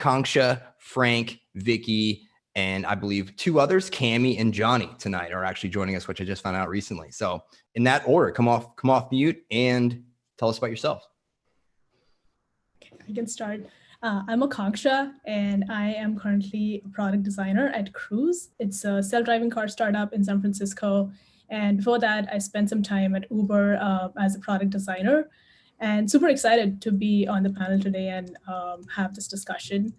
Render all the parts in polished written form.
Konksha, Frank, Vicky, and I believe two others, Cammie and Johnny, tonight are actually joining us, which I just found out recently. So in that order, come off mute and tell us about yourself. I can start. I'm a Konksha, and I am currently a product designer at Cruise. It's a self-driving car startup in San Francisco. And before that, I spent some time at Uber as a product designer. And super excited to be on the panel today and have this discussion.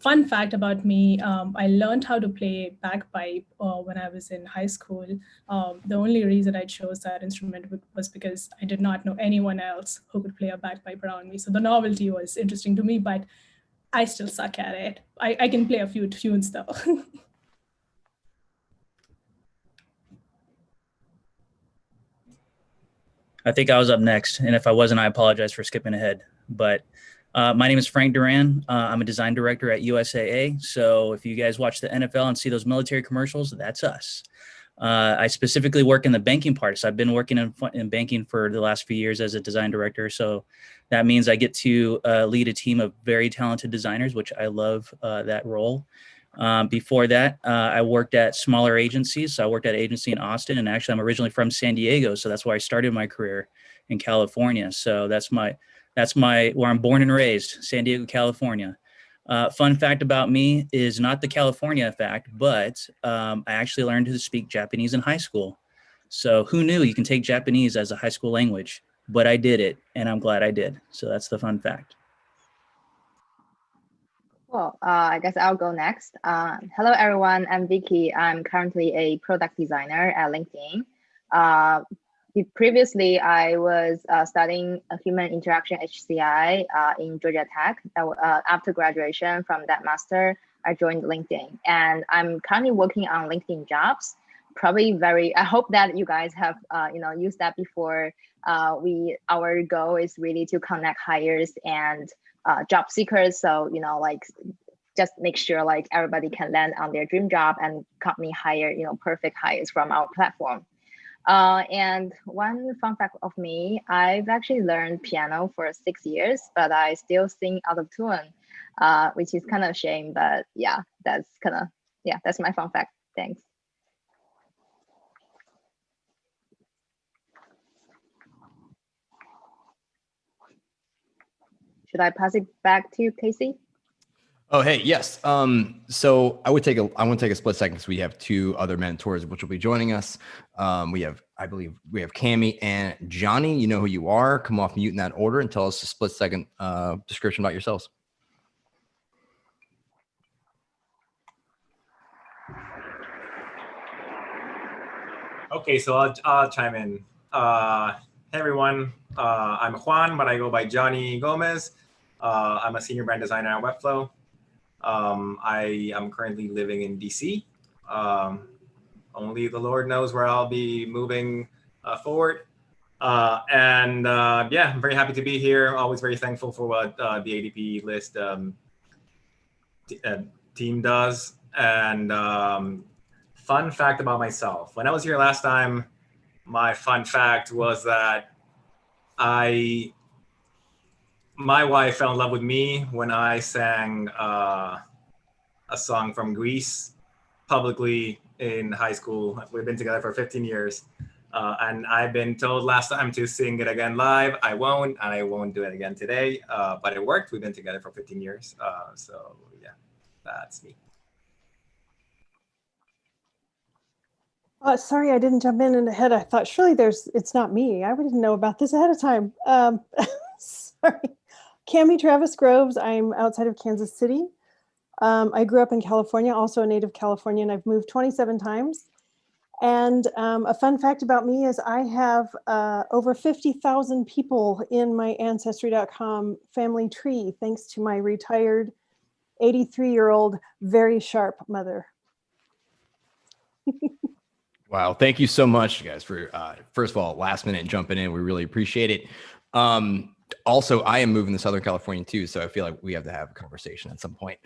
Fun fact about me, I learned how to play bagpipe when I was in high school. The only reason I chose that instrument was because I did not know anyone else who could play a bagpipe around me. So the novelty was interesting to me, but I still suck at it. I can play a few tunes though. I think I was up next, and if I wasn't, I apologize for skipping ahead. But my name is Frank Duran. I'm a design director at USAA. So if you guys watch the NFL and see those military commercials, that's us. I specifically work in the banking part. So I've been working in banking for the last few years as a design director. So that means I get to lead a team of very talented designers, which I love that role. Before that, I worked at smaller agencies. So I worked at an agency in Austin, and actually I'm originally from San Diego. So that's where I started my career in California. So that's where I'm born and raised, San Diego, California. Fun fact about me is not the California fact, but I actually learned to speak Japanese in high school. So who knew you can take Japanese as a high school language, but I did it, and I'm glad I did. So that's the fun fact. Well, I guess I'll go next. Hello, everyone. I'm Vicky. I'm currently a product designer at LinkedIn. Previously, I was studying human interaction HCI in Georgia Tech. After graduation from that master, I joined LinkedIn, and I'm currently working on LinkedIn jobs. I hope that you guys have used that before. Our goal is really to connect hires and job seekers. So just make sure everybody can land on their dream job and company hire perfect hires from our platform. And one fun fact of me, I've actually learned piano for 6 years, but I still sing out of tune, which is kind of a shame. But yeah, that's my fun fact. Thanks. Should I pass it back to you, Casey? Oh, hey, yes. So I want to take a split second because we have two other mentors which will be joining us. I believe we have Cammie and Johnny. You know who you are. Come off mute in that order and tell us a split second description about yourselves. Okay, so I'll chime in. Hey everyone, I'm Juan, but I go by Johnny Gomez. I'm a senior brand designer at Webflow. I am currently living in DC. Only the Lord knows where I'll be moving forward. Yeah, I'm very happy to be here. Always very thankful for what the ADPList team does. And fun fact about myself. When I was here last time, my fun fact was that my wife fell in love with me when I sang a song from Greece publicly in high school. We've been together for 15 years. And I've been told last time to sing it again live. I won't, and I won't do it again today. But it worked. We've been together for 15 years. So yeah, that's me. Sorry, I didn't jump in ahead. I thought surely it's not me. I didn't know about this ahead of time. Sorry. Cammie Travis Groves. I'm outside of Kansas City. I grew up in California, also a native Californian. I've moved 27 times. And a fun fact about me is I have over 50,000 people in my Ancestry.com family tree, thanks to my retired 83-year-old, very sharp mother. Wow. Thank you so much, guys, for, first of all, last minute jumping in. We really appreciate it. Also, I am moving to Southern California too, so I feel like we have to have a conversation at some point.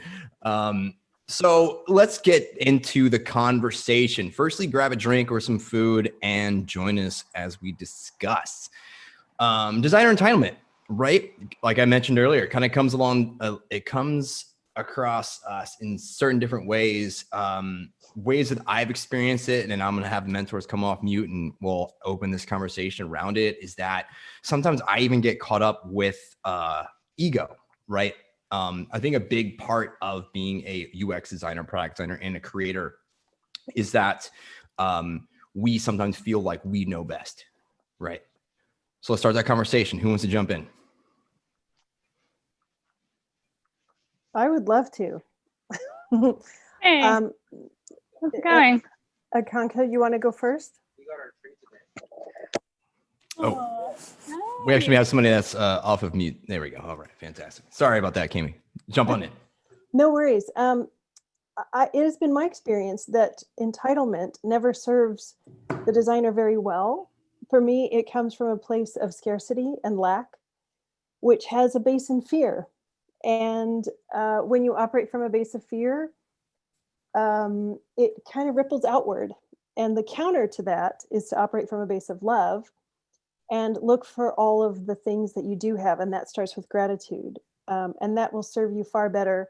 So let's get into the conversation. Firstly, grab a drink or some food and join us as we discuss designer entitlement, right? Like I mentioned earlier, it kind of comes along, it comes across in certain different ways, ways that I've experienced it, and then I'm going to have the mentors come off mute and we'll open this conversation around it, is that sometimes I even get caught up with ego, right? I think a big part of being a UX designer, product designer, and a creator is that we sometimes feel like we know best, right? So let's start that conversation. Who wants to jump in? I would love to. Hey, how's it going? Akanka, you want to go first? Oh, we actually have somebody that's off of mute. There we go. All right, fantastic. Sorry about that, Kimmy. Jump on in. No worries. It has been my experience that entitlement never serves the designer very well. For me, it comes from a place of scarcity and lack, which has a base in fear. And when you operate from a base of fear, it kind of ripples outward. And the counter to that is to operate from a base of love and look for all of the things that you do have. And that starts with gratitude. And that will serve you far better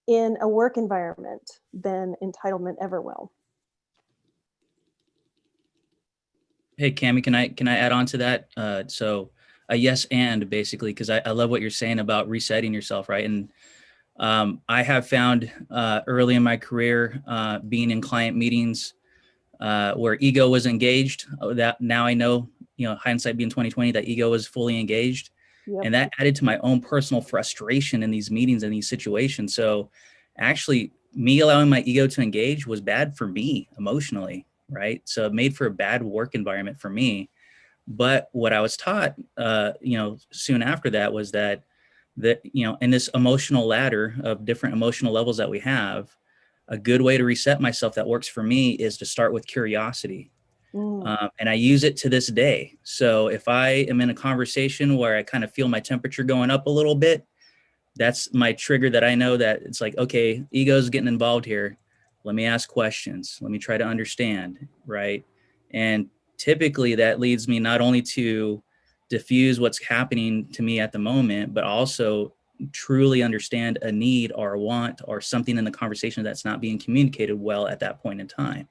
in a work environment than entitlement ever will. Hey, Cammie, can I add on to that? So a yes and basically, because I love what you're saying about resetting yourself, right? And I have found early in my career being in client meetings where ego was engaged. That now I know, hindsight being 2020, that ego was fully engaged. Yep. And that added to my own personal frustration in these meetings and these situations. So actually, me allowing my ego to engage was bad for me emotionally, right? So it made for a bad work environment for me. But what I was taught, soon after that was that in this emotional ladder of different emotional levels that we have, a good way to reset myself that works for me is to start with curiosity. And I use it to this day. So if I am in a conversation where I kind of feel my temperature going up a little bit, that's my trigger that I know that it's like, okay, ego's getting involved here. Let me ask questions. Let me try to understand, right? And typically that leads me not only to diffuse what's happening to me at the moment, but also truly understand a need or a want or something in the conversation that's not being communicated well at that point in time.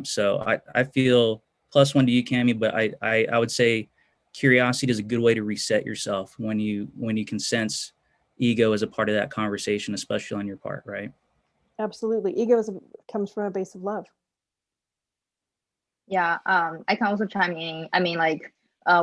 So I feel +1 to you, Cammie, but I would say curiosity is a good way to reset yourself when you can sense ego as a part of that conversation, especially on your part, right? Absolutely. Ego comes from a base of love. Yeah, I can also chime in. I mean, like,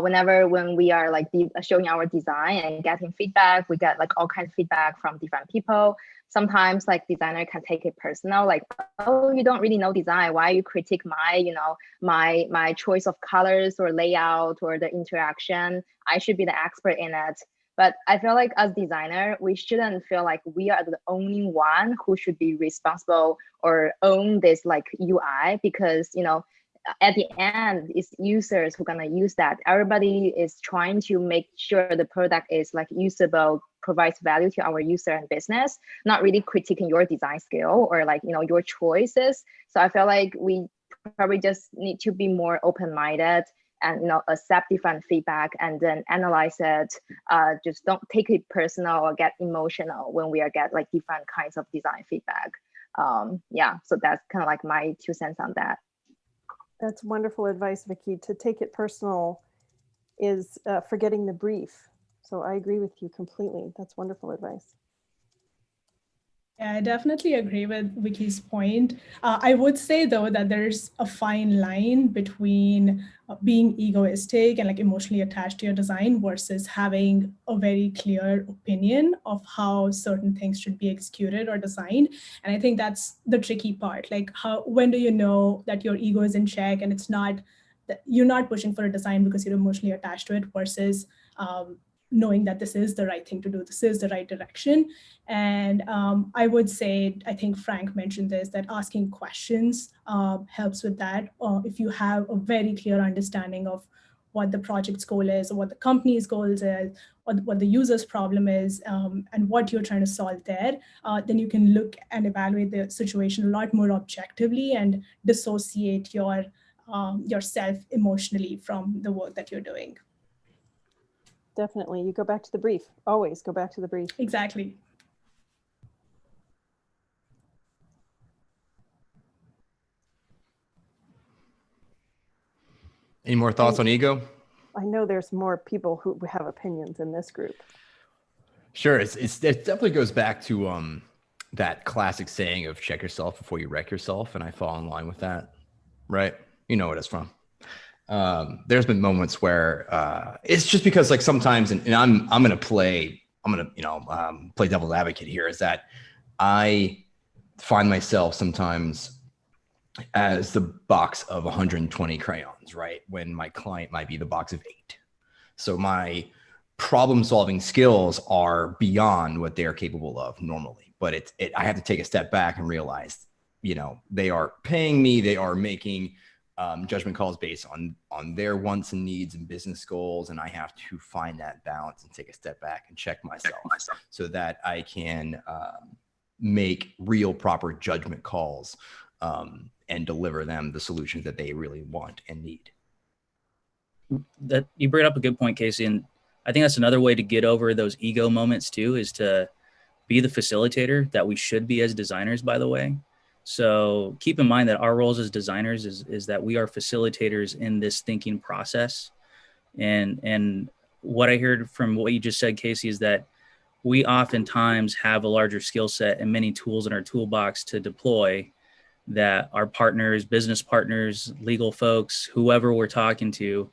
when we are like showing our design and getting feedback, we get like all kinds of feedback from different people. Sometimes like designer can take it personal, like, oh, you don't really know design. Why you critique my choice of colors or layout or the interaction? I should be the expert in it. But I feel like as designer, we shouldn't feel like we are the only one who should be responsible or own this like UI, because, at the end, it's users who are going to use that. Everybody is trying to make sure the product is like usable, provides value to our user and business, not really critiquing your design skill or like, your choices. So I feel like we probably just need to be more open-minded and, accept different feedback and then analyze it. Just don't take it personal or get emotional when we get like different kinds of design feedback. Yeah, so that's kind of like my 2 cents on that. That's wonderful advice, Vicky. To take it personal is forgetting the brief. So I agree with you completely. That's wonderful advice. Yeah, I definitely agree with Vicky's point. I would say, though, that there's a fine line between being egoistic and like emotionally attached to your design versus having a very clear opinion of how certain things should be executed or designed. And I think that's the tricky part. Like, when do you know that your ego is in check and it's not that you're not pushing for a design because you're emotionally attached to it versus knowing that this is the right thing to do, this is the right direction. And I would say, I think Frank mentioned this, that asking questions helps with that. If you have a very clear understanding of what the project's goal is, or what the company's goals is, or what the user's problem is, and what you're trying to solve there, then you can look and evaluate the situation a lot more objectively and dissociate yourself emotionally from the work that you're doing. Definitely. You go back to the brief. Always go back to the brief. Exactly. Any more thoughts on ego? I know there's more people who have opinions in this group. Sure. It definitely goes back to that classic saying of check yourself before you wreck yourself. And I fall in line with that, right? You know what it's from. There's been moments where it's just because like sometimes, and I'm going to play devil's advocate here, is that I find myself sometimes as the box of 120 crayons, right? When my client might be the box of 8. So my problem solving skills are beyond what they're capable of normally, but I have to take a step back and realize, they are paying me, they are making judgment calls based on their wants and needs and business goals. And I have to find that balance and take a step back and check myself so that I can make real proper judgment calls and deliver them the solutions that they really want and need. That you bring up a good point, Casey. And I think that's another way to get over those ego moments too, is to be the facilitator that we should be as designers, by the way. So keep in mind that our roles as designers is that we are facilitators in this thinking process. And what I heard from what you just said, Casey, is that we oftentimes have a larger skill set and many tools in our toolbox to deploy that our partners, business partners, legal folks, whoever we're talking to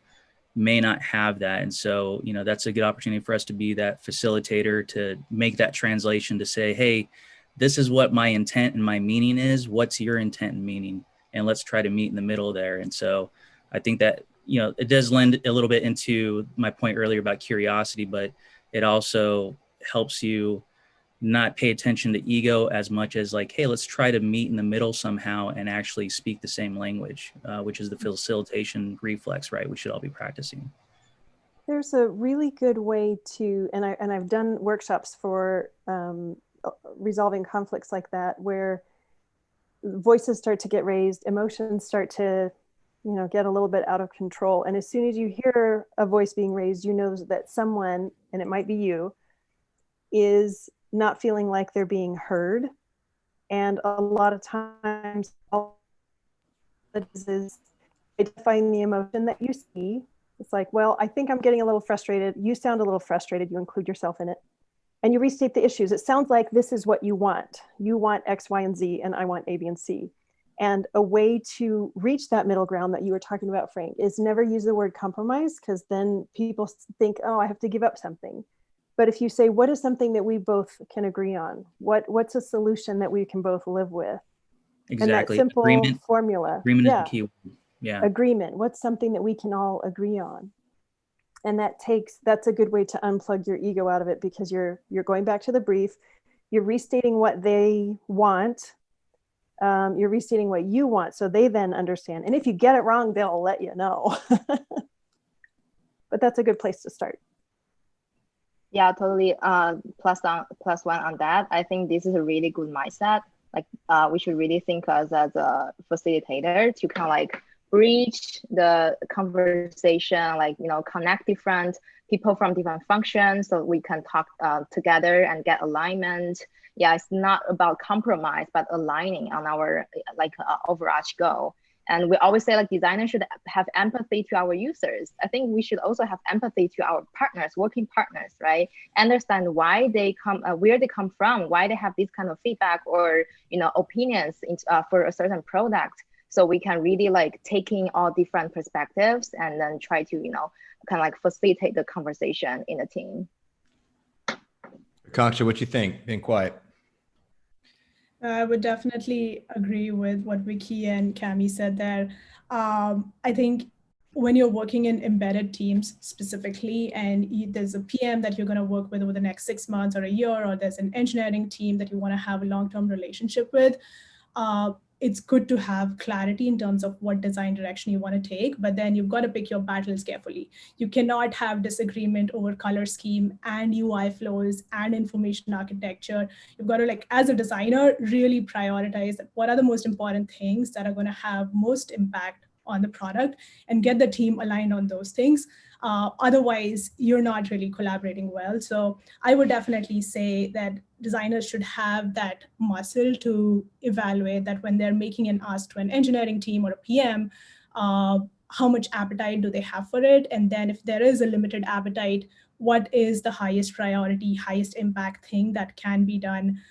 may not have that. And so, that's a good opportunity for us to be that facilitator, to make that translation, to say, hey, this is what my intent and my meaning is. What's your intent and meaning? And let's try to meet in the middle there. And so I think that, it does lend a little bit into my point earlier about curiosity, but it also helps you not pay attention to ego as much as like, hey, let's try to meet in the middle somehow and actually speak the same language, which is the facilitation reflex, right? We should all be practicing. There's a really good way to, and I've done workshops for resolving conflicts like that, where voices start to get raised, emotions start to, get a little bit out of control. And as soon as you hear a voice being raised, you know that someone, and it might be you, is not feeling like they're being heard. And a lot of times all it is identifying the emotion that you see. It's like, well, I think I'm getting a little frustrated. You sound a little frustrated. You include yourself in it. And you restate the issues. It sounds like this is what you want. You want X, Y, and Z, and I want A, B, and C. And a way to reach that middle ground that you were talking about, Frank, is never use the word compromise, because then people think, oh, I have to give up something. But if you say, what is something that we both can agree on? What's a solution that we can both live with? Exactly. And that simple formula. Agreement is the key word. Yeah. Agreement. What's something that we can all agree on? And that's a good way to unplug your ego out of it, because you're going back to the brief, you're restating what they want, you're restating what you want, so they then understand. And if you get it wrong, they'll let you know. But that's a good place to start. Yeah, totally. Plus one on that. I think this is a really good mindset. Like we should really think as a facilitator to kind of like bridge the conversation, like, connect different people from different functions so we can talk together and get alignment. Yeah, it's not about compromise, but aligning on our overarching goal. And we always say like designers should have empathy to our users. I think we should also have empathy to our partners, working partners, right? Understand why they come, where they come from, why they have this kind of feedback or, opinions for a certain product. So we can really like taking all different perspectives and then try to, kind of like facilitate the conversation in a team. Concha, what you think? Being quiet. I would definitely agree with what Vicky and Cami said there. I think when you're working in embedded teams specifically, and there's a PM that you're going to work with over the next 6 months or a year, or there's an engineering team that you want to have a long-term relationship with, it's good to have clarity in terms of what design direction you want to take, but then you've got to pick your battles carefully. You cannot have disagreement over color scheme and UI flows and information architecture. You've got to, like, as a designer, really prioritize what are the most important things that are going to have most impact on the product and get the team aligned on those things. Otherwise, you're not really collaborating well. So I would definitely say that designers should have that muscle to evaluate that when they're making an ask to an engineering team or a PM, how much appetite do they have for it? And then if there is a limited appetite, what is the highest priority, highest impact thing that can be done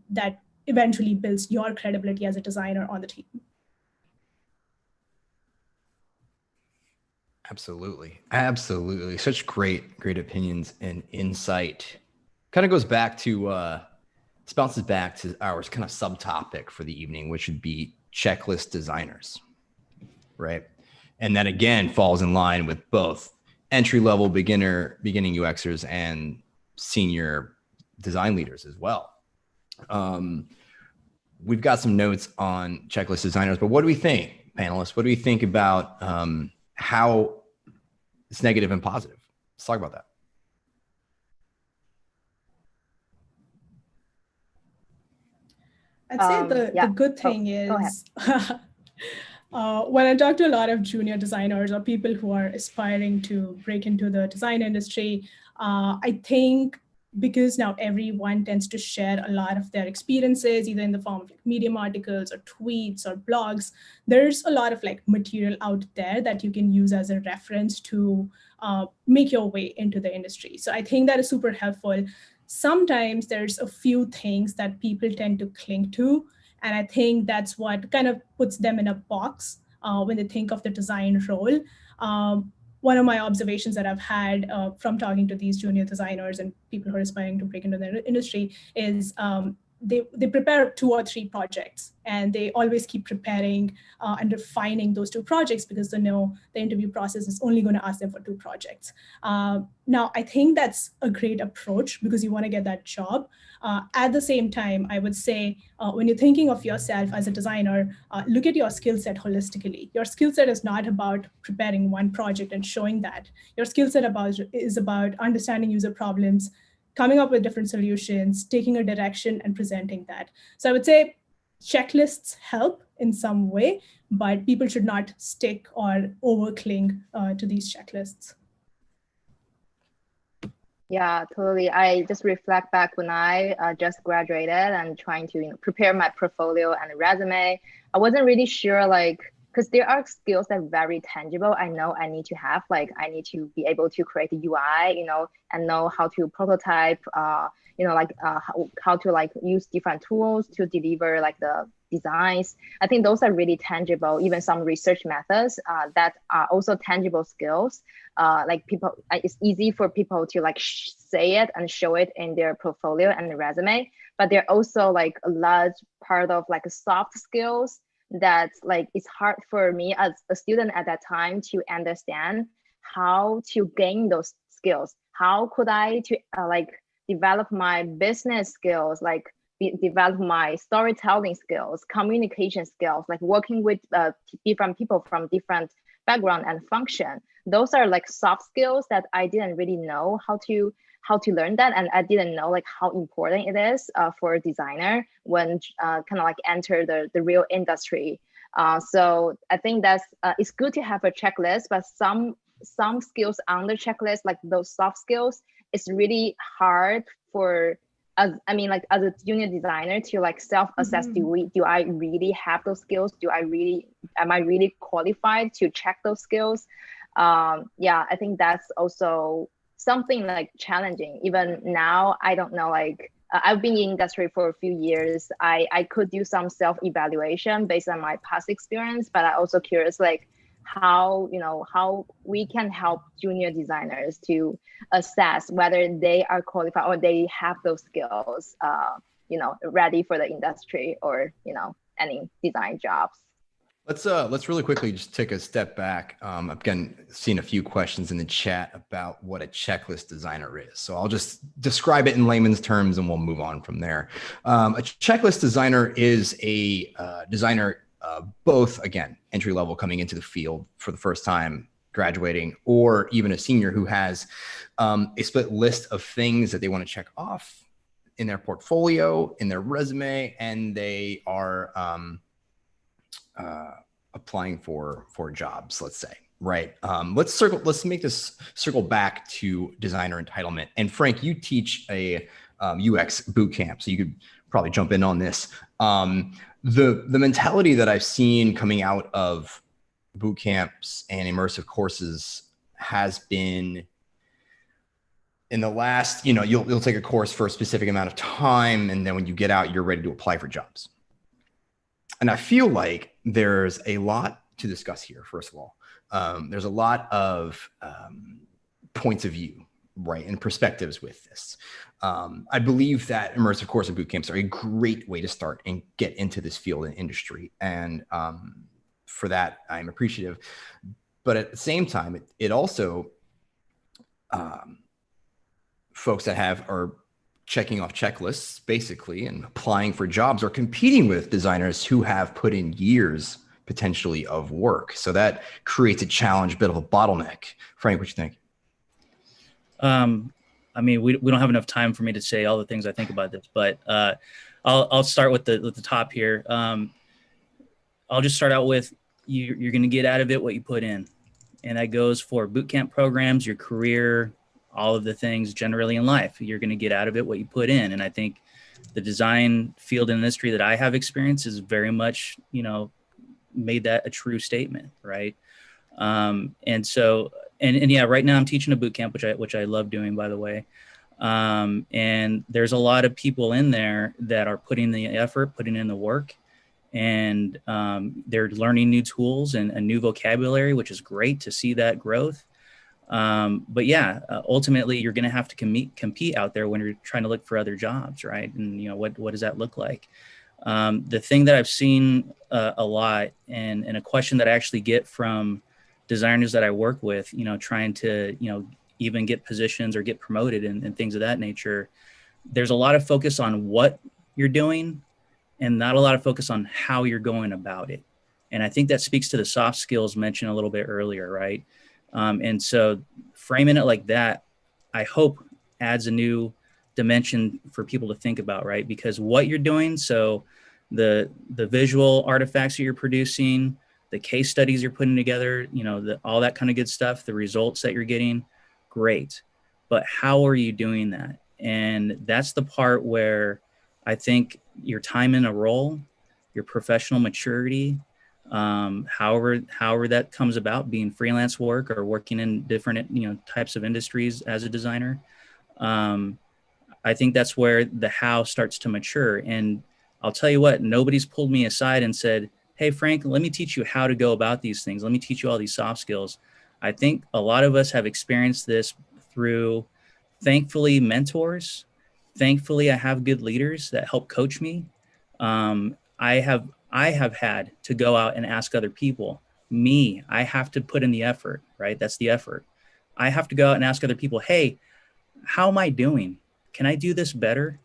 that eventually builds your credibility as a designer on the team? Absolutely. Absolutely. Such great opinions and insight. Kind of goes back to, this bounces back to our kind of subtopic for the evening, which would be checklist designers, right? And that again falls in line with both entry-level beginning UXers and senior design leaders as well. We've got some notes on checklist designers, but what do we think, panelists? What do we think about how it's negative and positive? Let's talk about that. I'd say the good thing is when I talk to a lot of junior designers or people who are aspiring to break into the design industry, I think because now everyone tends to share a lot of their experiences, either in the form of like Medium articles or tweets or blogs, there's a lot of like material out there that you can use as a reference to make your way into the industry. So I think that is super helpful. Sometimes there's a few things that people tend to cling to, and I think that's what kind of puts them in a box when they think of the design role. One of my observations that I've had from talking to these junior designers and people who are aspiring to break into the industry is they prepare 2 or 3 projects, and they always keep preparing and refining those 2 projects because they know the interview process is only going to ask them for 2 projects. Now, I think that's a great approach because you want to get that job. At the same time, I would say when you're thinking of yourself as a designer, look at your skill set holistically. Your skill set is not about preparing one project and showing that. Your skill set is about understanding user problems, coming up with different solutions, taking a direction and presenting that. So I would say checklists help in some way, but people should not stick or overcling to these checklists. Yeah, totally. I just reflect back when I just graduated and trying to prepare my portfolio and resume. I wasn't really sure, because there are skills that are very tangible. I know I need to have, I need to be able to create a UI, and know how to prototype, how to use different tools to deliver the designs. I think those are really tangible. Even some research methods that are also tangible skills. It's easy for people to say it and show it in their portfolio and resume, but they're also a large part of soft skills that it's hard for me as a student at that time to understand how to gain those skills. How could I develop my business skills, develop my storytelling skills, communication skills, working with different people from different background and function. Those are soft skills that I didn't really know how to learn that, and I didn't know how important it is for a designer when enter the real industry. So I think that's it's good to have a checklist, but some skills on the checklist, those soft skills, it's really hard for as a junior designer to self-assess. Do I really have those skills? Am I really qualified to check those skills? Yeah, I think that's also something challenging. Even now, I don't know, I've been in industry for a few years. I could do some self-evaluation based on my past experience, but I also curious how we can help junior designers to assess whether they are qualified or they have those skills ready for the industry or any design jobs. Let's really quickly just take a step back. I've again seen a few questions in the chat about what a checklist designer is. So I'll just describe it in layman's terms and we'll move on from there. A checklist designer is a designer both, again, entry level coming into the field for the first time, graduating, or even a senior who has a split list of things that they want to check off in their portfolio, in their resume, and they are applying for jobs, let's say, right? Let's make this circle back to designer entitlement. And Frank, you teach a UX bootcamp, so you could probably jump in on this. The mentality that I've seen coming out of boot camps and immersive courses has been in the last, you'll take a course for a specific amount of time, and then when you get out, you're ready to apply for jobs. And I feel like there's a lot to discuss here. First of all, there's a lot of points of view, right, and perspectives with this. I believe that immersive course and boot camps are a great way to start and get into this field and industry. And for that, I'm appreciative. But at the same time, it also, folks that are checking off checklists basically and applying for jobs are competing with designers who have put in years potentially of work. So that creates a challenge, a bit of a bottleneck. Frank, what you think? I mean, we don't have enough time for me to say all the things I think about this, but I'll start with the top here. I'll just start out with you're going to get out of it what you put in, and that goes for bootcamp programs, your career, all of the things generally in life. You're going to get out of it what you put in, and I think the design field and industry that I have experience is very much, made that a true statement, right? And so. And yeah, right now I'm teaching a boot camp, which I love doing, by the way. And there's a lot of people in there that are putting the effort, putting in the work, and they're learning new tools and a new vocabulary, which is great to see that growth. But yeah, ultimately you're going to have to compete out there when you're trying to look for other jobs, right? And what does that look like? The thing that I've seen a lot, and a question that I actually get from designers that I work with, trying to, even get positions or get promoted and things of that nature, there's a lot of focus on what you're doing and not a lot of focus on how you're going about it. And I think that speaks to the soft skills mentioned a little bit earlier, right? And so framing it like that, I hope adds a new dimension for people to think about, right? Because what you're doing, so the visual artifacts that you're producing, the case studies you're putting together, all that kind of good stuff, the results that you're getting, great. But how are you doing that? And that's the part where I think your time in a role, your professional maturity, however that comes about, being freelance work or working in different, types of industries as a designer, I think that's where the how starts to mature. And I'll tell you what, nobody's pulled me aside and said, hey, Frank, let me teach you how to go about these things. Let me teach you all these soft skills. I think a lot of us have experienced this through, thankfully, mentors. Thankfully, I have good leaders that help coach me. I have had to go out and ask other people. I have to put in the effort, right? That's the effort. I have to go out and ask other people, hey, how am I doing? Can I do this better?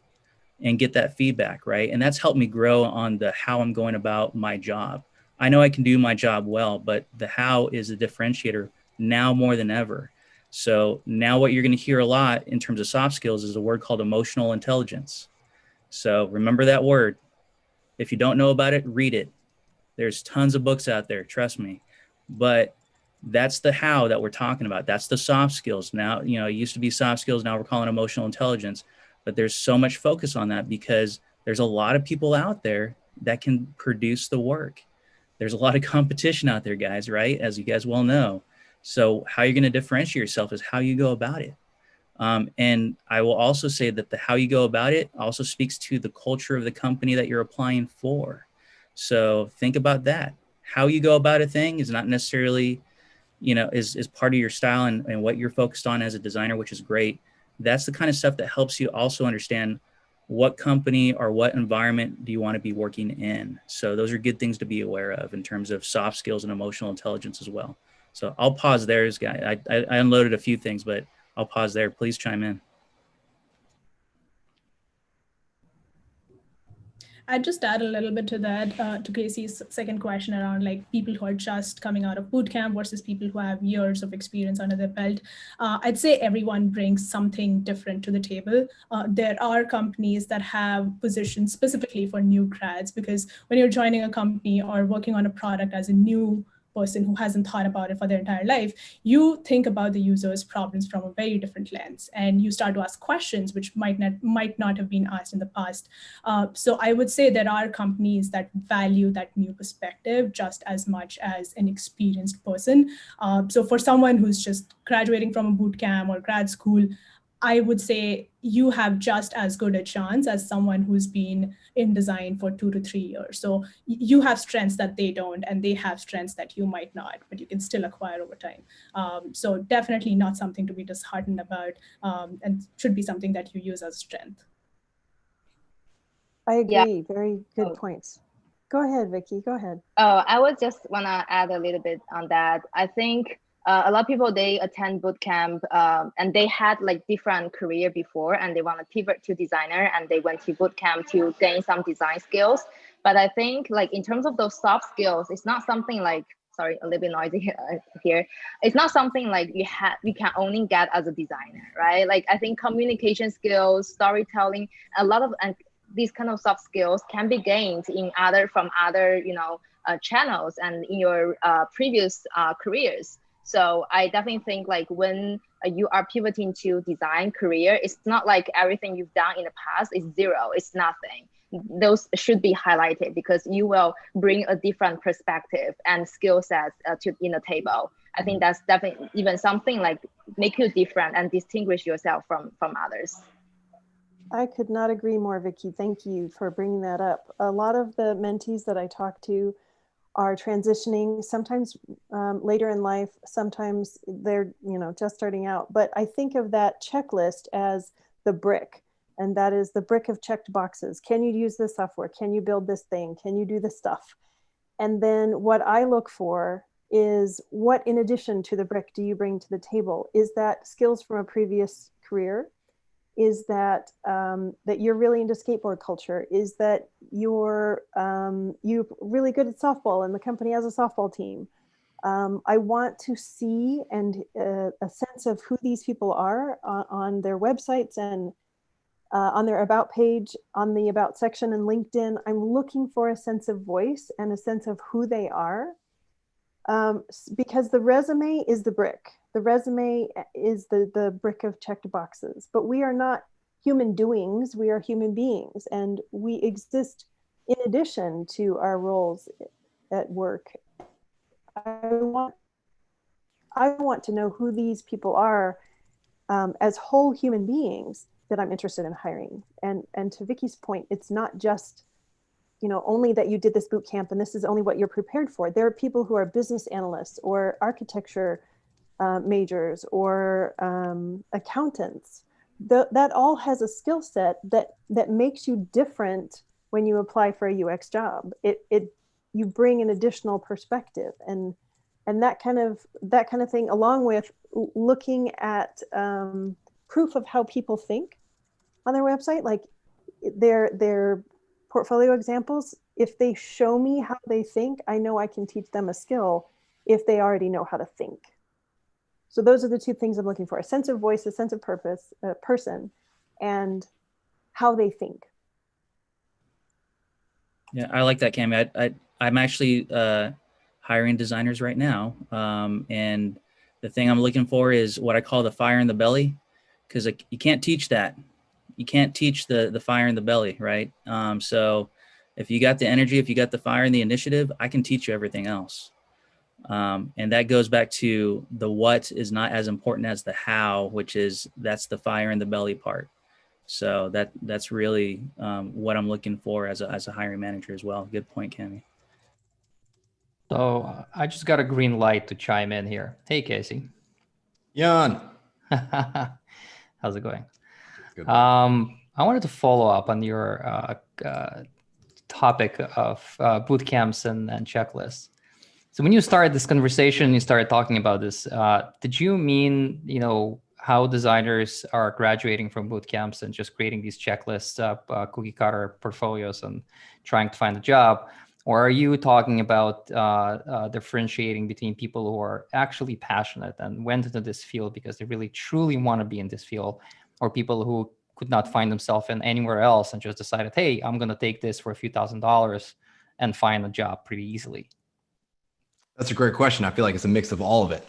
And get that feedback, right? And that's helped me grow on the how I'm going about my job. I know I can do my job well, but the how is a differentiator now more than ever. So now what you're going to hear a lot in terms of soft skills is a word called emotional intelligence. So remember that word. If you don't know about it, read it. There's tons of books out there, trust me. But that's the how that we're talking about. That's the soft skills. Now, it used to be soft skills. Now we're calling emotional intelligence. But there's so much focus on that because there's a lot of people out there that can produce the work. There's a lot of competition out there, guys, right? As you guys well know. So how you're going to differentiate yourself is how you go about it. And I will also say that the how you go about it also speaks to the culture of the company that you're applying for. So think about that. How you go about a thing is not necessarily, is part of your style and what you're focused on as a designer, which is great. That's the kind of stuff that helps you also understand what company or what environment do you want to be working in. So those are good things to be aware of in terms of soft skills and emotional intelligence as well. So I'll pause there, guys. I unloaded a few things, but I'll pause there. Please chime in. I'd just add a little bit to that, to Casey's second question around people who are just coming out of bootcamp versus people who have years of experience under their belt. I'd say everyone brings something different to the table. There are companies that have positions specifically for new grads, because when you're joining a company or working on a product as a new person who hasn't thought about it for their entire life, you think about the user's problems from a very different lens, and you start to ask questions which might not have been asked in the past. So I would say there are companies that value that new perspective just as much as an experienced person. So for someone who's just graduating from a boot camp or grad school, I would say you have just as good a chance as someone who's been in design for 2 to 3 years. So you have strengths that they don't, and they have strengths that you might not, but you can still acquire over time. So definitely not something to be disheartened about, and should be something that you use as strength. I agree. Yeah. Very good points. Go ahead, Vicky. Go ahead. Oh, I would just want to add a little bit on that. I think a lot of people, they attend bootcamp and they had like different career before, and they want to pivot to designer, and they went to bootcamp to gain some design skills. But I think like in terms of those soft skills, it's not something like, sorry, a little bit noisy here. It's not something like you can only get as a designer, right? Like I think communication skills, storytelling, a lot of these kind of soft skills can be gained from other channels and in your previous careers. So I definitely think like when you are pivoting to design career, it's not like everything you've done in the past is zero, it's nothing. Those should be highlighted because you will bring a different perspective and skill sets in the table. I think that's definitely even something like make you different and distinguish yourself from others. I could not agree more, Vicky. Thank you for bringing that up. A lot of the mentees that I talk to are transitioning, sometimes later in life, sometimes they're just starting out. But I think of that checklist as the brick, and that is the brick of checked boxes. Can you use this software? Can you build this thing? Can you do this stuff? And then what I look for is what, in addition to the brick, do you bring to the table? Is that skills from a previous career? Is that that you're really into skateboard culture? Is that you're really good at softball and the company has a softball team? I want to see a sense of who these people are on their websites and on their about page, on the about section in LinkedIn. I'm looking for a sense of voice and a sense of who they are, because the resume is the brick. The resume is the brick of checked boxes, but we are not human doings. We are human beings, and we exist in addition to our roles at work. I want to know who these people are as whole human beings that I'm interested in hiring. And to Vicky's point, it's not just only that you did this boot camp and this is only what you're prepared for. There are people who are business analysts or architecture majors or accountants. That all has a skill set that makes you different when you apply for a UX job. You bring an additional perspective, and that kind of thing, along with looking at proof of how people think on their website, like their portfolio examples. If they show me how they think, I know I can teach them a skill if they already know how to think. So those are the two things I'm looking for: a sense of voice, a sense of purpose, a person, and how they think. Yeah, I like that, Cami. I'm actually hiring designers right now. And the thing I'm looking for is what I call the fire in the belly, because you can't teach that. You can't teach the fire in the belly, right? So if you got the energy, if you got the fire and the initiative, I can teach you everything else. And that goes back to the what is not as important as the how, that's the fire in the belly part. So that's really what I'm looking for as a hiring manager as well. Good point, Cami. So I just got a green light to chime in here. Hey, Casey. Jan. How's it going? Good. I wanted to follow up on your topic of boot camps and checklists. So when you started this conversation, you started talking about this. Did you mean, how designers are graduating from boot camps and just creating these checklists, cookie cutter portfolios and trying to find a job? Or are you talking about differentiating between people who are actually passionate and went into this field because they really truly want to be in this field, or people who could not find themselves in anywhere else and just decided, hey, I'm going to take this for a few $1,000s and find a job pretty easily? That's a great question. I feel like it's a mix of all of it.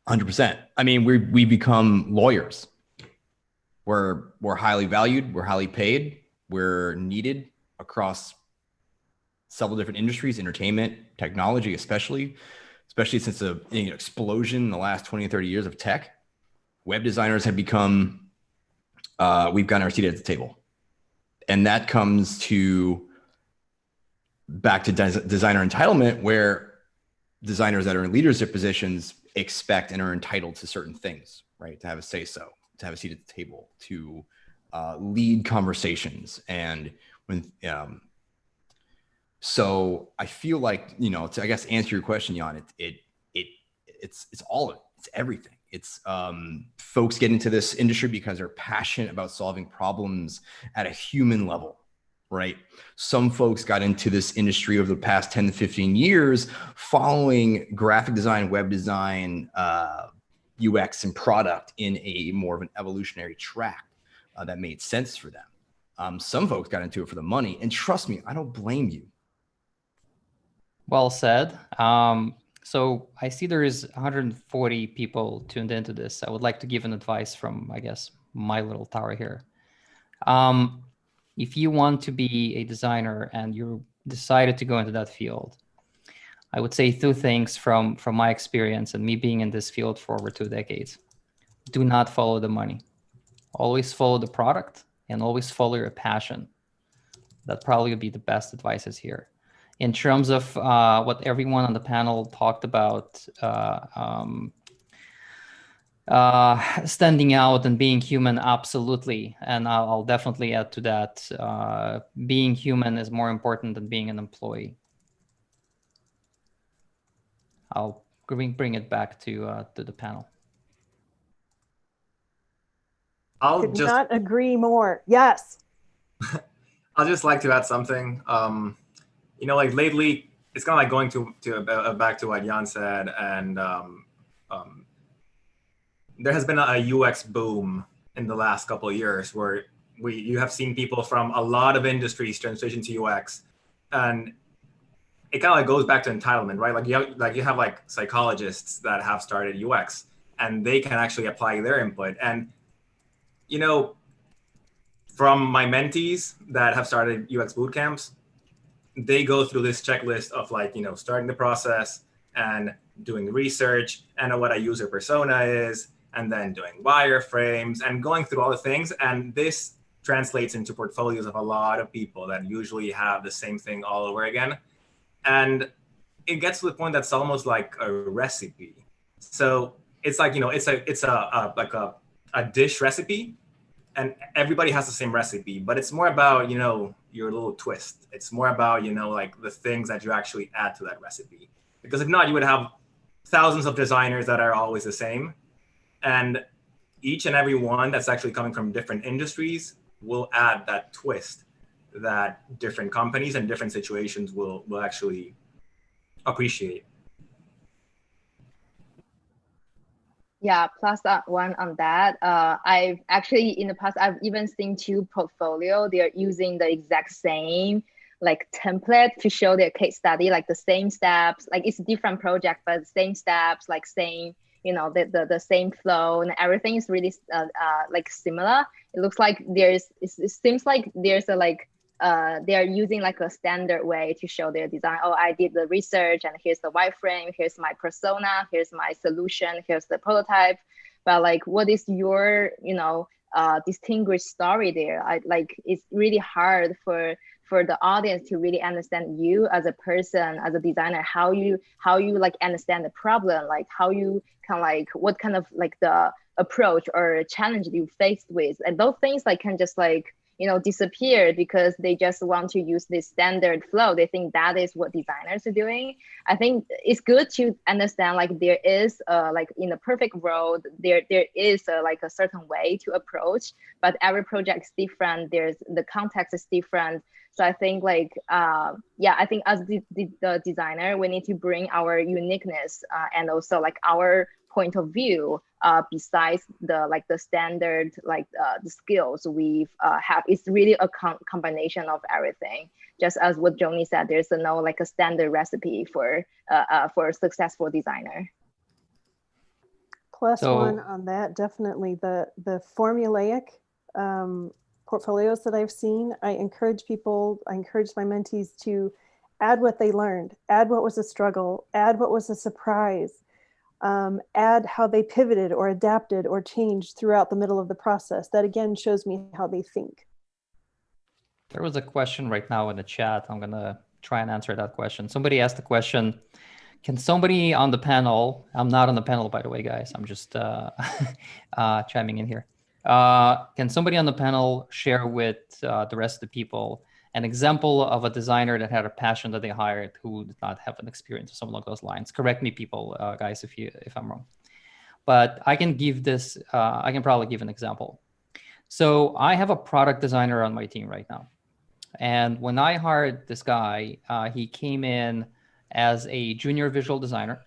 100%. I mean, we become lawyers. We're highly valued. We're highly paid. We're needed across several different industries, entertainment, technology, especially since the explosion in the last 20 and 30 years of tech. Web designers have become, we've gotten our seat at the table. And that comes back to designer entitlement, where designers that are in leadership positions expect and are entitled to certain things, right? To have a say so, to have a seat at the table, to lead conversations. And so I feel like, to, I guess, answer your question, Jan, it's all of it. It's everything. It's folks get into this industry because they're passionate about solving problems at a human level, right? Some folks got into this industry over the past 10 to 15 years following graphic design, web design, UX, and product in a more of an evolutionary track that made sense for them. Some folks got into it for the money, and trust me, I don't blame you. Well said. So I see there is 140 people tuned into this. I would like to give an advice from, I guess, my little tower here. If you want to be a designer and you decided to go into that field, I would say two things from my experience and me being in this field for over 2 decades. Do not follow the money. Always follow the product and always follow your passion. That probably would be the best advices here. In terms of what everyone on the panel talked about, standing out and being human, absolutely. And I'll definitely add to that. Being human is more important than being an employee. I'll bring it back to the panel. Could not agree more. Yes. I'll just like to add something. Like lately, it's kind of like going to back to what Jan said, and there has been a UX boom in the last couple of years where you have seen people from a lot of industries transition to UX, and it kind of like goes back to entitlement, right? Like you have like psychologists that have started UX, and they can actually apply their input. And from my mentees that have started UX bootcamps, they go through this checklist of starting the process and doing research and what a user persona is, and then doing wireframes and going through all the things. And this translates into portfolios of a lot of people that usually have the same thing all over again. And it gets to the point that's almost like a recipe. So it's like, it's a dish recipe, and everybody has the same recipe, but it's more about, your little twist. It's more about, like the things that you actually add to that recipe. Because if not, you would have thousands of designers that are always the same. And each and every one that's actually coming from different industries will add that twist that different companies and different situations will actually appreciate. Yeah, plus one on that. I've actually, in the past, I've even seen 2 portfolio. They're using the exact same like template to show their case study, like the same steps, like it's a different project, but the same steps, like same, the same flow, and everything is really like similar. It looks like it seems like there's a they're using like a standard way to show their design. Oh, I did the research, and here's the wireframe, here's my persona, here's my solution, here's the prototype. But like, what is your, distinguished story there? It's really hard for the audience to really understand you as a person, as a designer, how you like understand the problem, like how you can like, what kind of like the approach or challenge you faced with. And those things like can just like, disappear because they just want to use this standard flow. They think that is what designers are doing. I think it's good to understand like there is like in the perfect world, there is like a certain way to approach, but every project is different. The context is different. So I think like, I think as the designer, we need to bring our uniqueness and also like our point of view besides the standard the skills we've have. It's really a combination of everything. Just as what Joni said, there's no a standard recipe for a successful designer. Plus one on that, definitely the formulaic portfolios that I've seen. I encourage my mentees to add what they learned, add what was a struggle, add what was a surprise, add how they pivoted or adapted or changed throughout the middle of the process. That again shows me how they think. There was a question right now in the chat. I'm going to try and answer that question. Somebody asked the question, can somebody on the panel, I'm not on the panel, by the way, guys, I'm just chiming in here. Can somebody on the panel share with the rest of the people an example of a designer that had a passion that they hired who did not have an experience or something along those lines? Correct me, people, guys, if I'm wrong. But I can give this, I can probably give an example. So I have a product designer on my team right now. And when I hired this guy, he came in as a junior visual designer.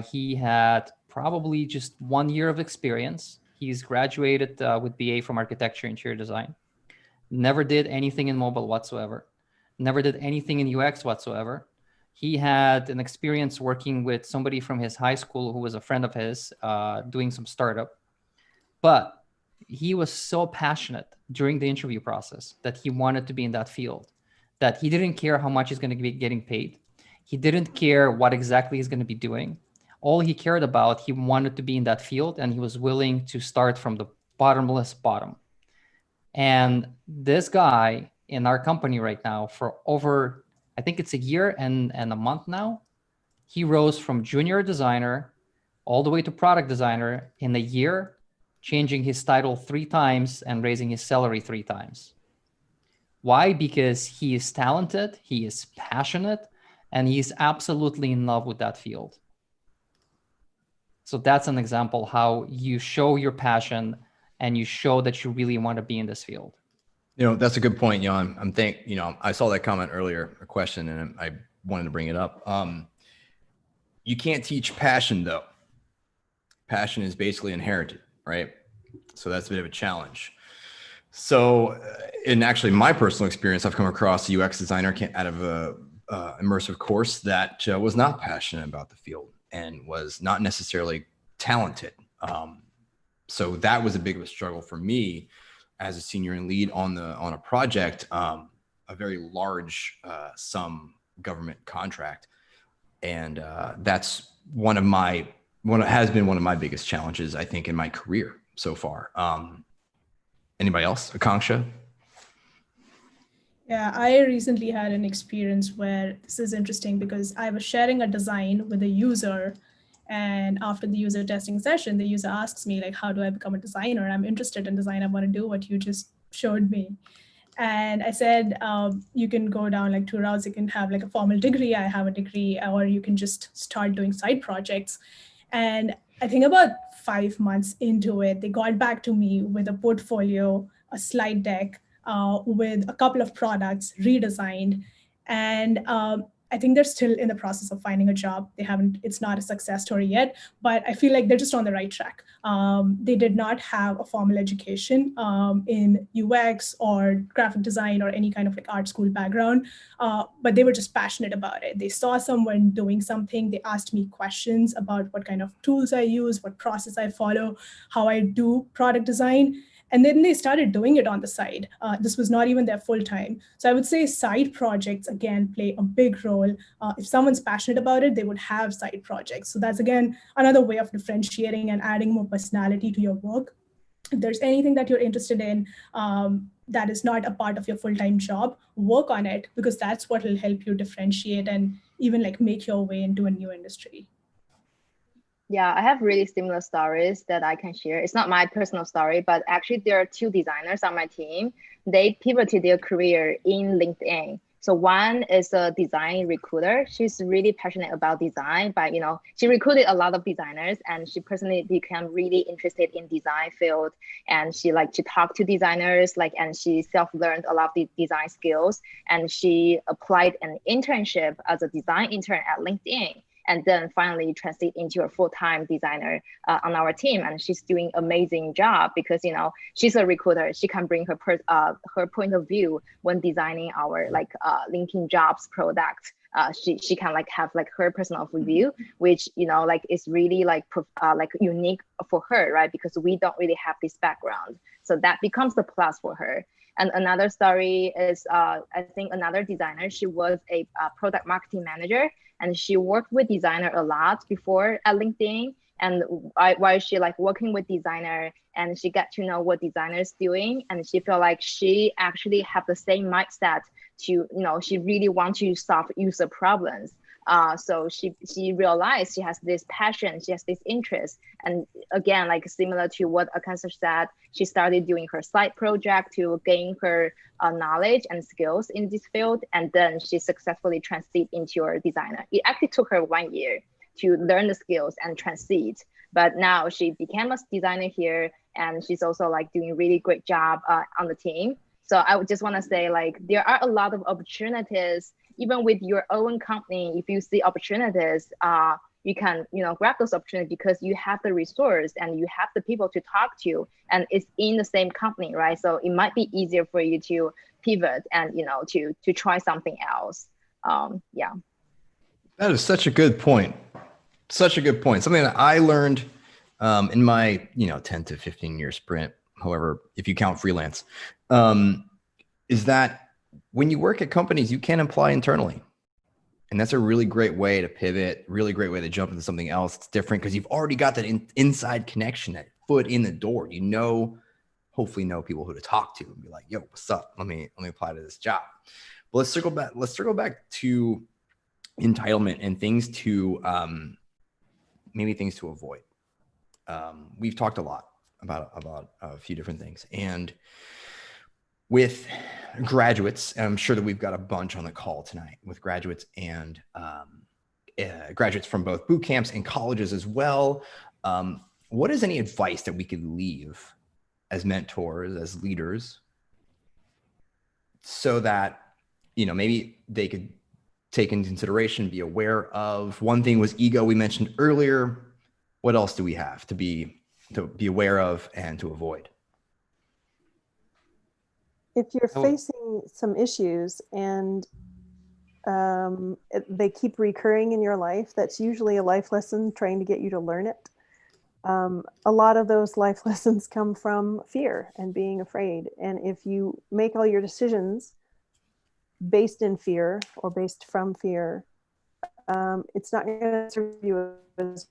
He had probably just 1 year of experience. He's graduated with BA from architecture and interior design. Never did anything in mobile whatsoever. Never did anything in UX whatsoever. He had an experience working with somebody from his high school who was a friend of his, doing some startup. But he was so passionate during the interview process that he wanted to be in that field, that he didn't care how much he's going to be getting paid. He didn't care what exactly he's going to be doing. All he cared about, he wanted to be in that field, and he was willing to start from the bottomless bottom. And this guy in our company right now for over, I think it's a year and a month now, he rose from junior designer all the way to product designer in a year, changing his title 3 times and raising his salary 3 times. Why? Because he is talented, he is passionate, and he's absolutely in love with that field. So that's an example how you show your passion and you show that you really want to be in this field. That's a good point, Jan. I saw that comment earlier, a question, and I wanted to bring it up. You can't teach passion, though. Passion is basically inherited, right? So that's a bit of a challenge. So in actually my personal experience, I've come across a UX designer out of a immersive course that was not passionate about the field and was not necessarily talented. So that was a big of a struggle for me as a senior and lead on a project, a very large sum government contract. And that's has been one of my biggest challenges, I think, in my career so far. Anybody else? Akanksha? Yeah, I recently had an experience where this is interesting because I was sharing a design with a user, and after the user testing session, the user asks me, how do I become a designer? I'm interested in design. I want to do what you just showed me. And I said, you can go down 2 routes. You can have a formal degree. I have a degree, or you can just start doing side projects. And I think about 5 months into it, they got back to me with a portfolio, a slide deck, with a couple of products redesigned. And I think they're still in the process of finding a job. It's not a success story yet, but I feel like they're just on the right track. They did not have a formal education in UX or graphic design or any kind of art school background, but they were just passionate about it. They saw someone doing something. They asked me questions about what kind of tools I use, what process I follow, how I do product design. And then they started doing it on the side. This was not even their full time. So I would say side projects, again, play a big role. If someone's passionate about it, they would have side projects. So that's, again, another way of differentiating and adding more personality to your work. If there's anything that you're interested in that is not a part of your full-time job, work on it, because that's what will help you differentiate and even make your way into a new industry. Yeah, I have really similar stories that I can share. It's not my personal story, but actually there are 2 designers on my team. They pivoted their career in LinkedIn. So one is a design recruiter. She's really passionate about design, but she recruited a lot of designers, and she personally became really interested in design field. And she talked to designers, and she self-learned a lot of the design skills. And she applied an internship as a design intern at LinkedIn. and then finally transit into a full-time designer on our team. And she's doing amazing job because, you know, she's a recruiter. She can bring her point of view when designing our like LinkedIn jobs product. She can like have like her personal view, which, you know, like is really like unique for her, right? Because we don't really have this background. So that becomes the plus for her. And another story is, I think another designer, she was a product marketing manager, and she worked with designer a lot before at LinkedIn. And while she like working with designer, and she got to know what designer is doing, and she felt like she actually have the same mindset to, you know, she really want to solve user problems. So she realized she has this passion, she has this interest. And again, like similar to what Akansa said, she started doing her side project to gain her knowledge and skills in this field. And then she successfully transited into a designer. It actually took her 1 year to learn the skills and transit. But now she became a designer here, and she's also like doing a really great job on the team. So I would just want to say, like, there are a lot of opportunities, even with your own company. If you see opportunities, you can, you know, grab those opportunities because you have the resource and you have the people to talk to, and it's in the same company, right? So it might be easier for you to pivot and, you know, to try something else. Yeah. That is such a good point. Such a good point. Something that I learned in my, you know, 10 to 15 year sprint, however, if you count freelance, is that when you work at companies, you can apply internally. And that's a really great way to pivot, really great way to jump into something else. It's different because you've already got that inside connection, that foot in the door. You know, hopefully know people who to talk to and be like, yo, what's up? Let me apply to this job. But let's circle back to entitlement and things to maybe things to avoid. We've talked a lot about a few different things, and with graduates, and I'm sure that we've got a bunch on the call tonight with graduates and graduates from both boot camps and colleges as well. What is any advice that we could leave as mentors, as leaders, so that, you know, maybe they could take into consideration, be aware of? One thing was ego, we mentioned earlier. What else do we have to be aware of and to avoid? If you're facing some issues and they keep recurring in your life, that's usually a life lesson trying to get you to learn it. A lot of those life lessons come from fear and being afraid. And if you make all your decisions based in fear or based from fear, it's not going to serve you as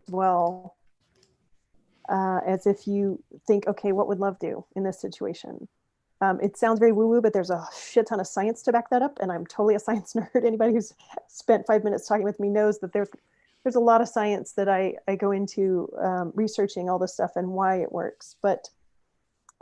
well as if you think, okay, what would love do in this situation? It sounds very woo-woo, but there's a shit ton of science to back that up. And I'm totally a science nerd. Anybody who's spent 5 minutes talking with me knows that there's a lot of science that I go into researching all this stuff and why it works. But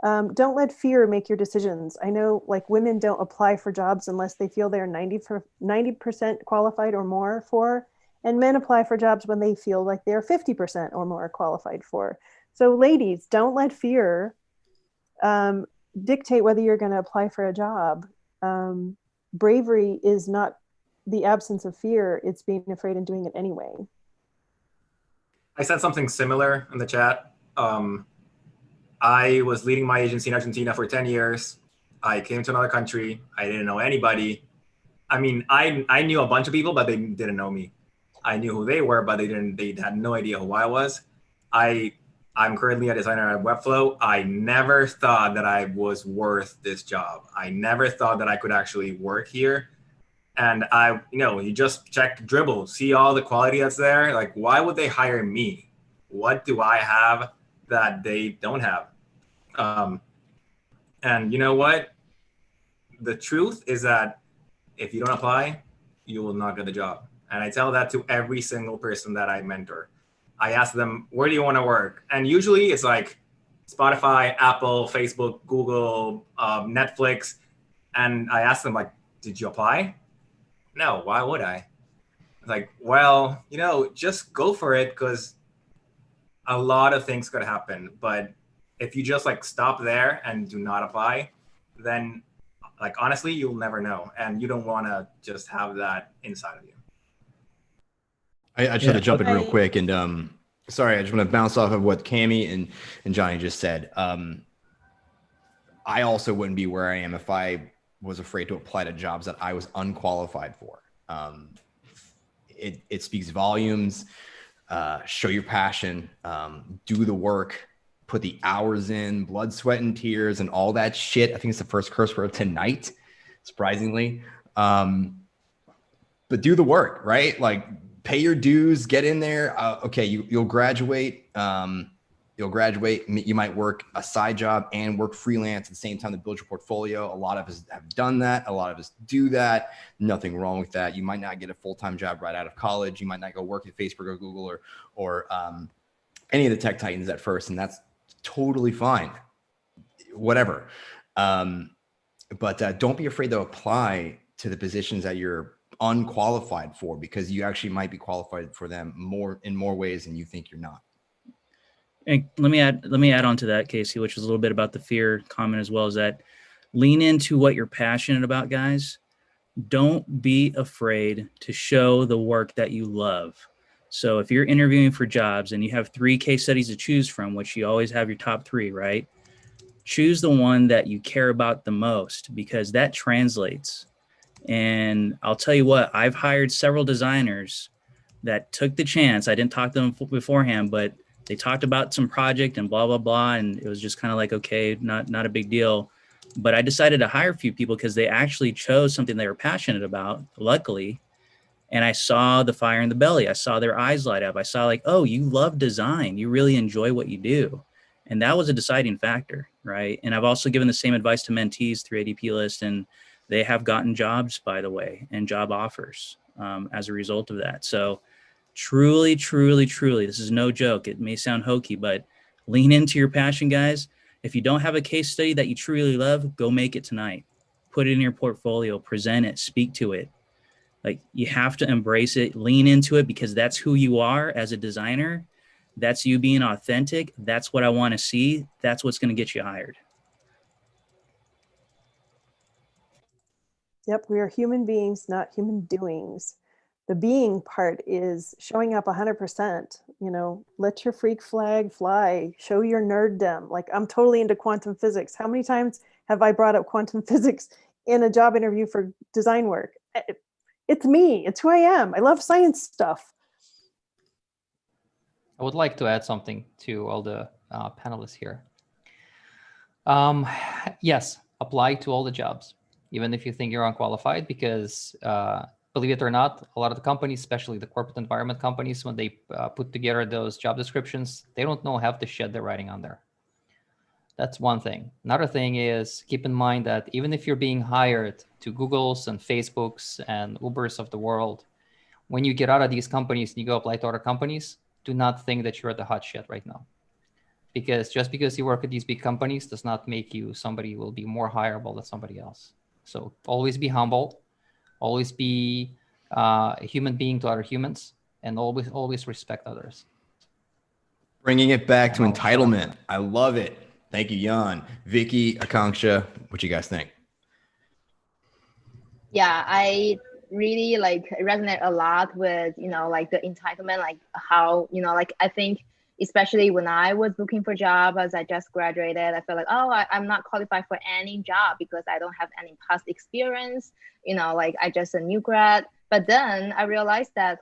don't let fear make your decisions. I know, like, women don't apply for jobs unless they feel they're 90% qualified or more for, and men apply for jobs when they feel like they're 50% or more qualified for. So ladies, don't let fear dictate whether you're going to apply for a job. Bravery is not the absence of fear, it's being afraid and doing it anyway. I said something similar in the chat. I was leading my agency in Argentina for 10 years. I came to another country. I didn't know anybody. I mean, I knew a bunch of people, but they didn't know me. I knew who they were, but they had no idea who I was. I'm currently a designer at Webflow. I never thought that I was worth this job. I never thought that I could actually work here. And you just check Dribbble, see all the quality that's there. Like, why would they hire me? What do I have that they don't have? And you know what? The truth is that if you don't apply, you will not get the job. And I tell that to every single person that I mentor. I ask them, where do you want to work? And usually it's like Spotify, Apple, Facebook, Google, Netflix. And I ask them, like, did you apply? No, why would I? Like, well, just go for it, because a lot of things could happen. But if you just like stop there and do not apply, then like, honestly, you'll never know. And you don't want to just have that inside of you. I just have to jump in real Okay. quick. And sorry, I just want to bounce off of what Cammie and Johnny just said. I also wouldn't be where I am if I was afraid to apply to jobs that I was unqualified for. It speaks volumes. Show your passion, do the work, put the hours in, blood, sweat, and tears, and all that shit. I think it's the first curse word tonight, surprisingly. But do the work, right? Like, pay your dues, get in there. Okay, you'll graduate. You'll graduate. You might work a side job and work freelance at the same time to build your portfolio. A lot of us have done that. A lot of us do that. Nothing wrong with that. You might not get a full-time job right out of college. You might not go work at Facebook or Google or any of the tech titans at first, and that's totally fine. Whatever. But don't be afraid to apply to the positions that you're unqualified for, because you actually might be qualified for them in more ways than you think you're not. And let me add on to that, Casey, which is a little bit about the fear comment as well, is that lean into what you're passionate about, guys. Don't be afraid to show the work that you love. So if you're interviewing for jobs and you have 3 case studies to choose from, which you always have your top 3, right? Choose the one that you care about the most, because that translates. And I'll tell you what, I've hired several designers that took the chance. I didn't talk to them beforehand, but they talked about some project and blah, blah, blah. And it was just kind of like, okay, not a big deal. But I decided to hire a few people because they actually chose something they were passionate about, luckily. And I saw the fire in the belly. I saw their eyes light up. I saw like, oh, you love design. You really enjoy what you do. And that was a deciding factor, right? And I've also given the same advice to mentees through ADPList, and they have gotten jobs, by the way, and job offers as a result of that. So truly, truly, truly, this is no joke. It may sound hokey, but lean into your passion, guys. If you don't have a case study that you truly love, go make it tonight. Put it in your portfolio, present it, speak to it. Like, you have to embrace it, lean into it, because that's who you are as a designer. That's you being authentic. That's what I want to see. That's what's going to get you hired. Yep, we are human beings, not human doings. The being part is showing up 100%, let your freak flag fly, show your nerddom. Like, I'm totally into quantum physics. How many times have I brought up quantum physics in a job interview for design work? It's me, it's who I am. I love science stuff. I would like to add something to all the panelists here. Yes, apply to all the jobs, even if you think you're unqualified, because believe it or not, a lot of the companies, especially the corporate environment companies, when they put together those job descriptions, they don't know half the shit they're writing on there. That's one thing. Another thing is, keep in mind that even if you're being hired to Googles and Facebooks and Ubers of the world, when you get out of these companies and you go apply to other companies, do not think that you're the hot shit right now. Because just because you work at these big companies does not make you somebody who will be more hireable than somebody else. So always be humble, always be a human being to other humans, and always respect others. Bringing it back to entitlement. I love it. Thank you, Jan. Vicky, Akanksha, what you guys think? Yeah, I really resonate a lot with, like the entitlement, like how, I think especially when I was looking for a job as I just graduated, I felt like, oh, I'm not qualified for any job because I don't have any past experience, I just a new grad. But then I realized that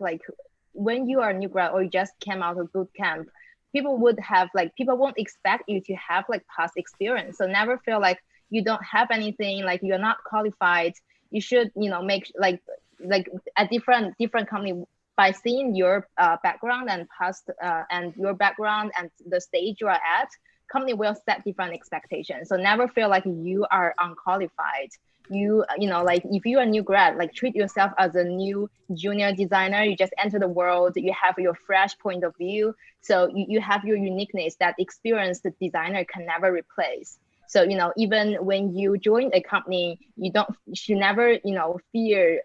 when you are a new grad or you just came out of boot camp, people won't expect you to have past experience. So never feel like you don't have anything, like you're not qualified. You should, make a different company, by seeing your background and past and your background and the stage you are at, company will set different expectations. So never feel like you are unqualified. If you are a new grad, treat yourself as a new junior designer. You just enter the world, you have your fresh point of view. So you have your uniqueness that experienced designer can never replace. So, even when you join a company, you should never, fear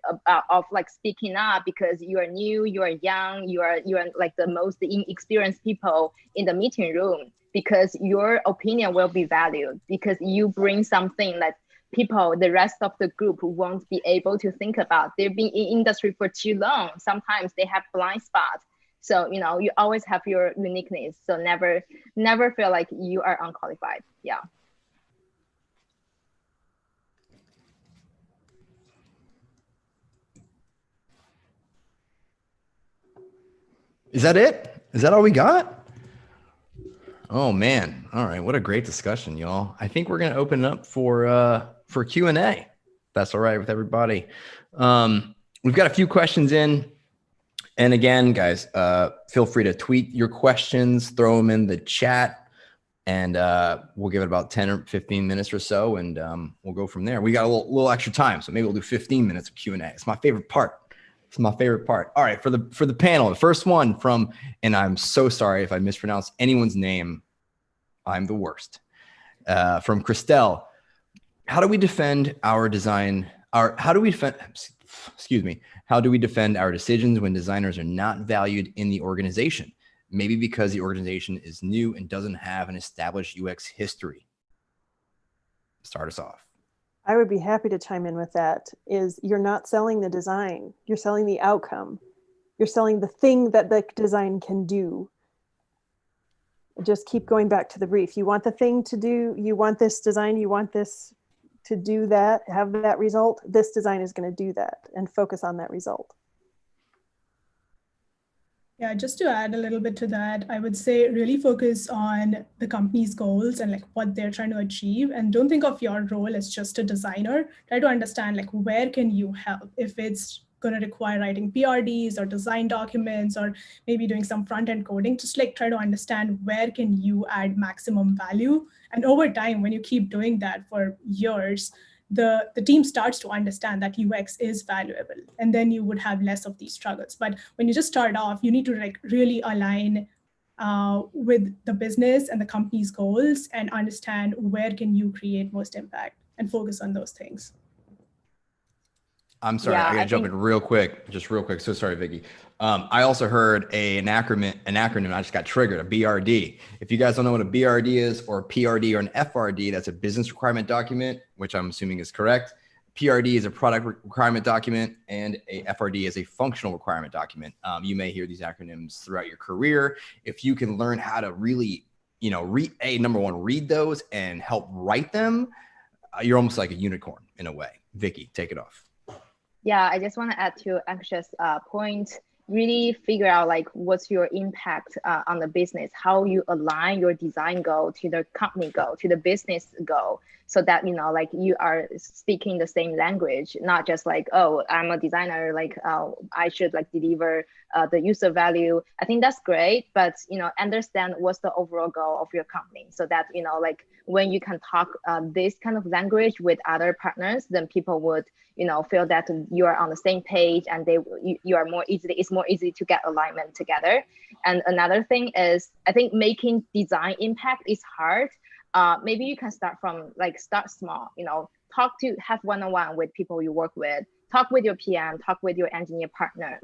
of speaking up because you are new, you are young, you are the most inexperienced people in the meeting room, because your opinion will be valued because you bring something that people, the rest of the group won't be able to think about. They've been in industry for too long. Sometimes they have blind spots. So, you know, you always have your uniqueness. So never feel like you are unqualified. Yeah. Is that it? Is that all we got? Oh man. All right. What a great discussion, y'all. I think we're going to open up for Q&A. That's all right with everybody. We've got a few questions in. And again, guys, feel free to tweet your questions, throw them in the chat, and we'll give it about 10 or 15 minutes or so, and we'll go from there. We got a little extra time, so maybe we'll do 15 minutes of Q&A. It's my favorite part. It's my favorite part. All right, for the panel, the first one from, and I'm so sorry if I mispronounce anyone's name. I'm the worst. From Christelle, how do we defend our design? How do we defend our decisions when designers are not valued in the organization? Maybe because the organization is new and doesn't have an established UX history. Start us off. I would be happy to chime in with that. Is you're not selling the design, you're selling the outcome. You're selling the thing that the design can do. Just keep going back to the brief. You want the thing to do, you want this design, you want this to do that, have that result. This design is going to do that, and focus on that result. Yeah, just to add a little bit to that, I would say really focus on the company's goals and like what they're trying to achieve. And don't think of your role as just a designer. Try to understand like where can you help? If it's going to require writing PRDs or design documents or maybe doing some front-end coding, just like try to understand where can you add maximum value. And over time, when you keep doing that for years, the team starts to understand that UX is valuable, and then you would have less of these struggles. But when you just start off, you need to like really align with the business and the company's goals and understand where can you create most impact and focus on those things. I'm sorry, I gotta jump in real quick, just real quick. So sorry, Vicky. I also heard an acronym. I just got triggered, a BRD. If you guys don't know what a BRD is, or a PRD or an FRD, that's a business requirement document, which I'm assuming is correct. PRD is a product requirement document, and a FRD is a functional requirement document. You may hear these acronyms throughout your career. If you can learn how to really, number one, read those and help write them, you're almost like a unicorn in a way. Vicky, take it off. Yeah, I just want to add to Aksha's point. Really figure out like what's your impact on the business, how you align your design goal to the company goal, to the business goal, so that like you are speaking the same language, not just like, oh, I'm a designer, like I should like deliver the user value. I think that's great, but understand what's the overall goal of your company, so that like when you can talk this kind of language with other partners, then people would feel that you are on the same page, and it's more easy to get alignment together. And another thing is, I think making design impact is hard. Maybe you can start small, have one-on-one with people you work with, talk with your PM, talk with your engineer partner,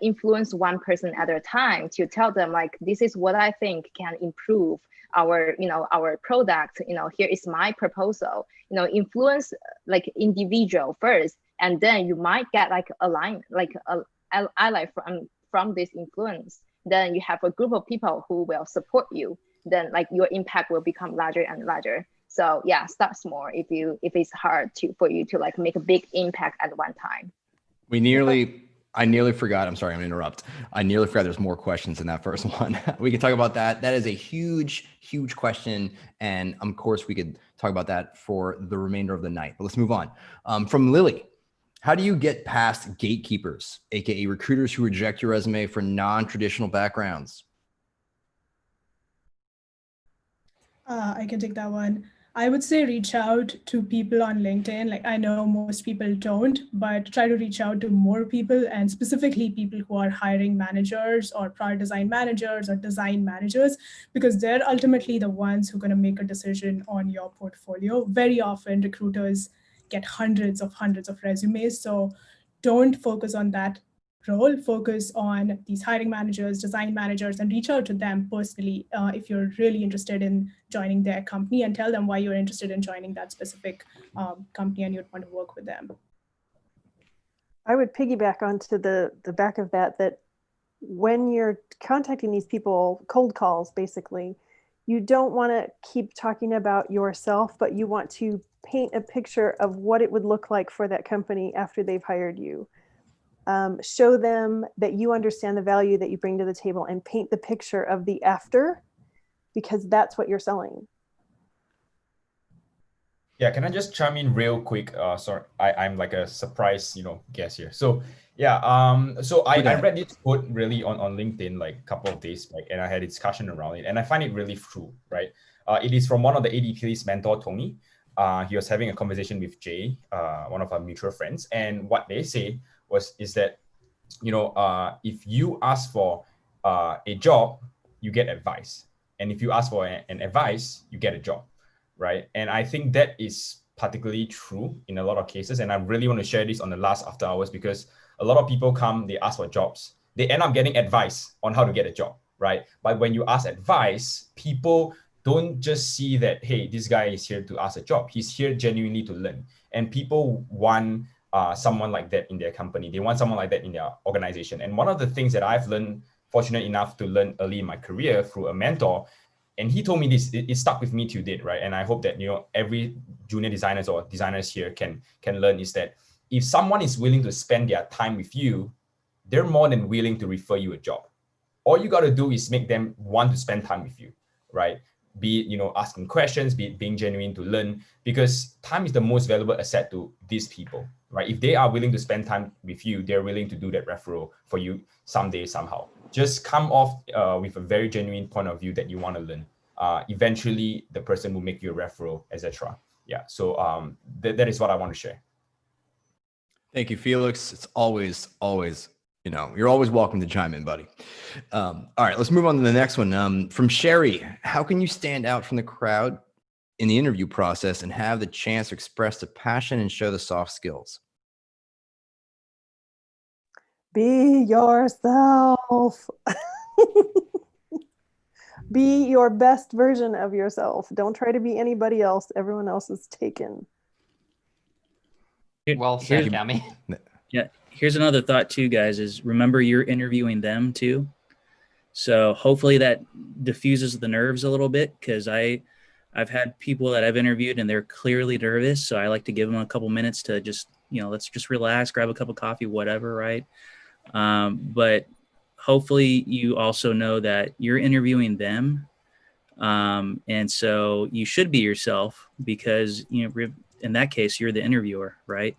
influence one person at a time to tell them like, this is what I think can improve our product. Here is my proposal. Influence like individual first, and then you might get like aligned, ally from this influence. Then you have a group of people who will support you. Then like your impact will become larger and larger. So yeah, start small if it's hard for you to like make a big impact at one time. I nearly forgot. I'm sorry, I'm gonna interrupt. I nearly forgot there's more questions in that first one. We can talk about that. That is a huge, huge question. And of course we could talk about that for the remainder of the night, but let's move on. From Lily, how do you get past gatekeepers, AKA recruiters who reject your resume for non-traditional backgrounds? I can take that one. I would say reach out to people on LinkedIn. Like I know most people don't, but try to reach out to more people, and specifically people who are hiring managers or product design managers or design managers, because they're ultimately the ones who are going to make a decision on your portfolio. Very often recruiters get hundreds of resumes. So don't focus on that role focus on these hiring managers, design managers, and reach out to them personally if you're really interested in joining their company, and tell them why you're interested in joining that specific company and you'd want to work with them. I would piggyback onto the back of that when you're contacting these people, cold calls basically, you don't want to keep talking about yourself, but you want to paint a picture of what it would look like for that company after they've hired you. Show them that you understand the value that you bring to the table, and paint the picture of the after, because that's what you're selling. Yeah, can I just chime in real quick? Sorry, I'm like a surprise, guest here. So yeah, I read this quote really on LinkedIn like a couple of days back, and I had a discussion around it, and I find it really true, right? It is from one of the ADPList mentor, Tony. He was having a conversation with Jay, one of our mutual friends, and what they say is that, if you ask for a job, you get advice, and if you ask for an advice, you get a job, right? And I think that is particularly true in a lot of cases, and I really want to share this on the last after hours, because a lot of people come, they ask for jobs, they end up getting advice on how to get a job, right? But when you ask advice, people don't just see that, hey, this guy is here to ask a job. He's here genuinely to learn. And people want someone like that in their company. They want someone like that in their organization. And one of the things that I've learned, fortunate enough to learn early in my career through a mentor, and he told me this, it stuck with me till date, right? And I hope that, every junior designers or designers here can learn, is that if someone is willing to spend their time with you, they're more than willing to refer you a job. All you got to do is make them want to spend time with you, right? Be it, asking questions, be it being genuine to learn, because time is the most valuable asset to these people, right? If they are willing to spend time with you, they're willing to do that referral for you someday, somehow. Just come off with a very genuine point of view that you want to learn. Eventually, the person will make you a referral, etc. Yeah, so that is what I want to share. Thank you, Felix. It's always, you're always welcome to chime in, buddy. All right, let's move on to the next one. From Sherry, how can you stand out from the crowd in the interview process and have the chance to express the passion and show the soft skills? Be yourself. Be your best version of yourself. Don't try to be anybody else. Everyone else is taken. Well said, Cami. Yeah. Here's another thought too, guys, is remember you're interviewing them too. So hopefully that diffuses the nerves a little bit, because I've had people that I've interviewed and they're clearly nervous. So I like to give them a couple minutes to just, let's just relax, grab a cup of coffee, whatever, right? But hopefully you also know that you're interviewing them. And so you should be yourself, because, in that case, you're the interviewer, right?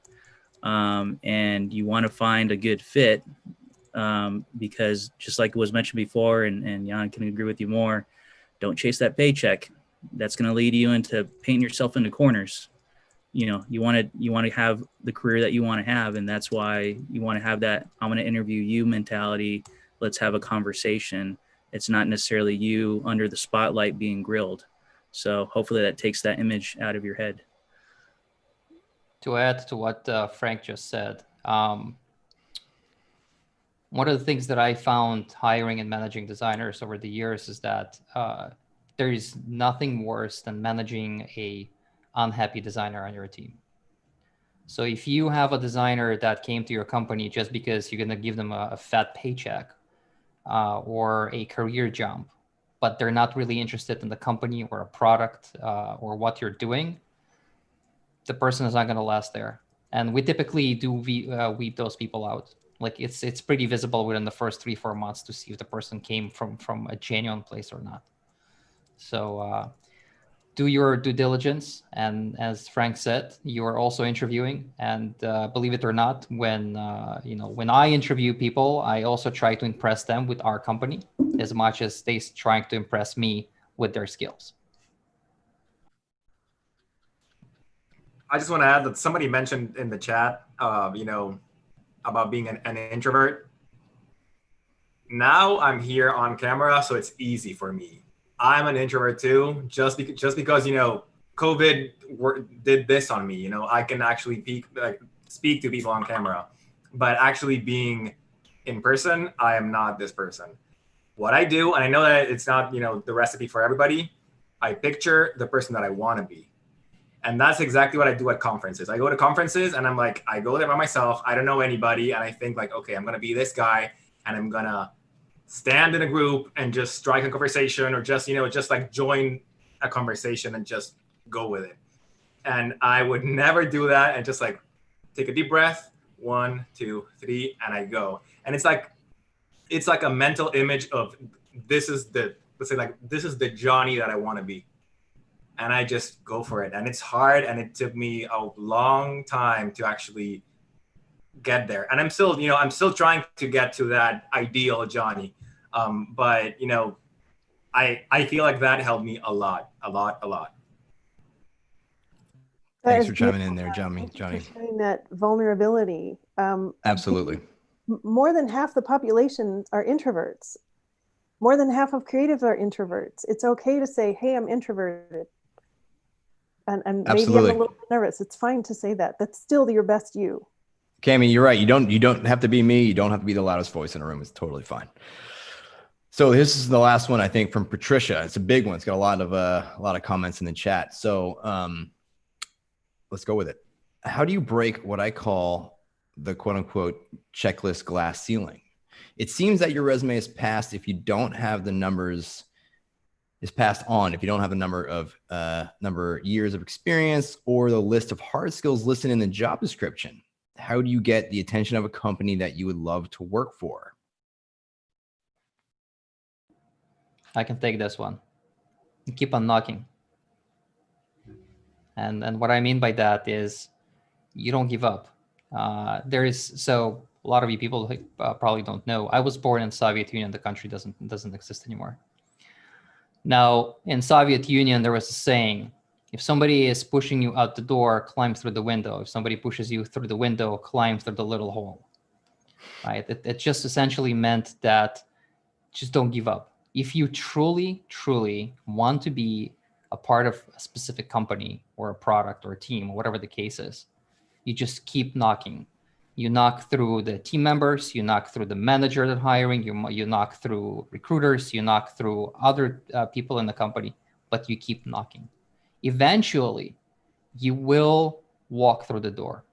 And you want to find a good fit, because just like it was mentioned before, and Jan can agree with you more, don't chase that paycheck. That's going to lead you into painting yourself into corners. You want to have the career that you want to have, and that's why you want to have that I'm going to interview you mentality. Let's have a conversation. It's not necessarily you under the spotlight being grilled. So hopefully that takes that image out of your head. To add to what Frank just said, one of the things that I found hiring and managing designers over the years is that there is nothing worse than managing a unhappy designer on your team. So if you have a designer that came to your company just because you're going to give them a fat paycheck or a career jump, but they're not really interested in the company or a product or what you're doing, the person is not going to last there. And we typically do weed those people out. Like it's pretty visible within the first 3-4 months to see if the person came from a genuine place or not. So do your due diligence. And as Frank said, you are also interviewing. And believe it or not, when I interview people, I also try to impress them with our company as much as they're trying to impress me with their skills. I just want to add that somebody mentioned in the chat, about being an introvert. Now I'm here on camera, so it's easy for me. I'm an introvert too, just because COVID did this on me. I can actually speak to people on camera, but actually being in person, I am not this person. What I do, and I know that it's not, you know, the recipe for everybody, I picture the person that I want to be. And that's exactly what I do at conferences. I go to conferences and I'm like, I go there by myself. I don't know anybody. And I think like, okay, I'm going to be this guy and I'm going to stand in a group and just strike a conversation or just, you know, just like join a conversation and just go with it. And I would never do that and just like take a deep breath, 1, 2, 3, and I go. And it's like a mental image of this is the, let's say like, this is the Johnny that I want to be. And I just go for it. And it's hard. And it took me a long time to actually get there. And I'm still, you know, I'm still trying to get to that ideal Johnny. But, you know, I feel like that helped me a lot. Thanks for chiming in there, Johnny. Showing that vulnerability. Absolutely. More than half the population are introverts. More than half of creatives are introverts. It's okay to say, hey, I'm introverted. And maybe I'm a little bit nervous. It's fine to say that. That's still your best you. Cami, you're right. You don't have to be me. You don't have to be the loudest voice in the room. It's totally fine. So this is the last one, I think, from Patricia. It's a big one. It's got a lot of comments in the chat. So let's go with it. How do you break what I call the quote unquote checklist glass ceiling? It seems that your resume is passed if you don't have the numbers, is passed on if you don't have the number of years of experience or the list of hard skills listed in the job description. How do you get the attention of a company that you would love to work for? I can take this one. You keep on knocking. And what I mean by that is you don't give up. So a lot of you people probably don't know, I was born in Soviet Union. The country doesn't exist anymore. Now, in Soviet Union, there was a saying, if somebody is pushing you out the door, climb through the window. If somebody pushes you through the window, climb through the little hole, right? It just essentially meant that just don't give up. If you truly, truly want to be a part of a specific company or a product or a team, or whatever the case is, you just keep knocking. You knock through the team members, you knock through the manager that's hiring, you knock through recruiters, you knock through other people in the company, but you keep knocking. Eventually, you will walk through the door.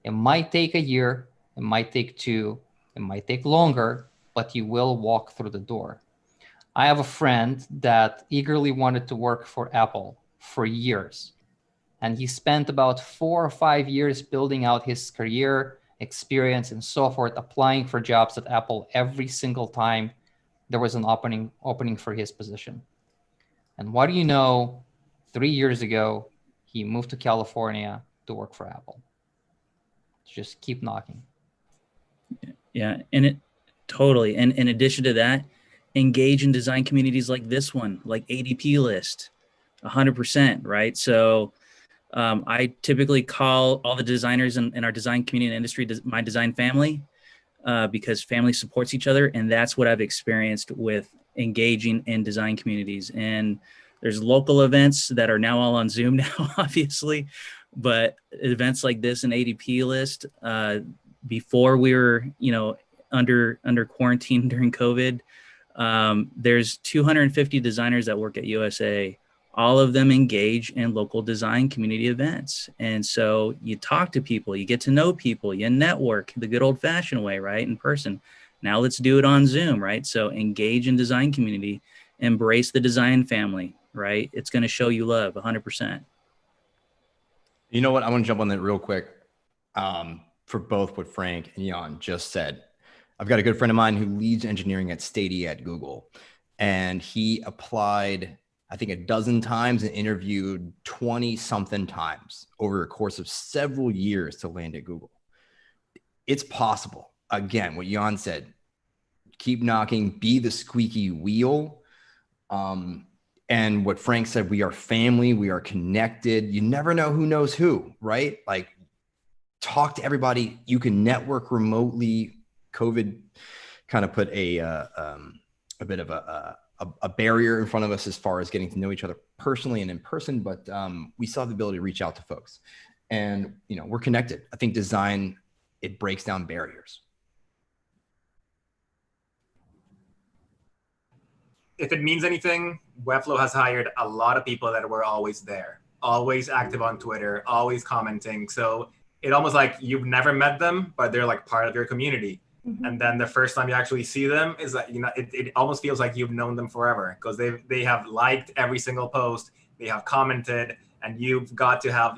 It might take a year, it might take 2, it might take longer, but you will walk through the door. I have a friend that eagerly wanted to work for Apple for years. And he spent about 4 or 5 years building out his career, experience, and so forth, applying for jobs at Apple every single time there was an opening for his position. And what do you know? 3 years ago, he moved to California to work for Apple. Just keep knocking. Yeah, and it totally. And in addition to that, engage in design communities like this one, like ADPList, 100%, right? So I typically call all the designers in our design community and industry my design family, because family supports each other. And that's what I've experienced with engaging in design communities. And there's local events that are now all on Zoom now, obviously, but events like this in ADPList, before we were, under quarantine during COVID, there's 250 designers that work at USA. All of them engage in local design community events. And so you talk to people, you get to know people, you network the good old fashioned way, right? In person. Now let's do it on Zoom, right? So engage in design community, embrace the design family, right? It's going to show you love 100%. You know what? I want to jump on that real quick. For both what Frank and Jan just said. I've got a good friend of mine who leads engineering at Stadia at Google, and he applied, I think, a dozen times and interviewed 20 something times over a course of several years to land at Google. It's possible. Again, what Jan said, keep knocking, be the squeaky wheel. And what Frank said, we are family, we are connected. You never know who knows who, right? Like, talk to everybody. You can network remotely. COVID kind of put a bit of a barrier in front of us as far as getting to know each other personally and in person, but we still have the ability to reach out to folks, and we're connected. I think design, it breaks down barriers. if it means anything, Webflow has hired a lot of people that were always there, always active on Twitter, always commenting. So it almost like you've never met them, but they're like part of your community. Mhm. And then the first time you actually see them is that, it almost feels like you've known them forever, because they have liked every single post, they have commented, and you've got to have,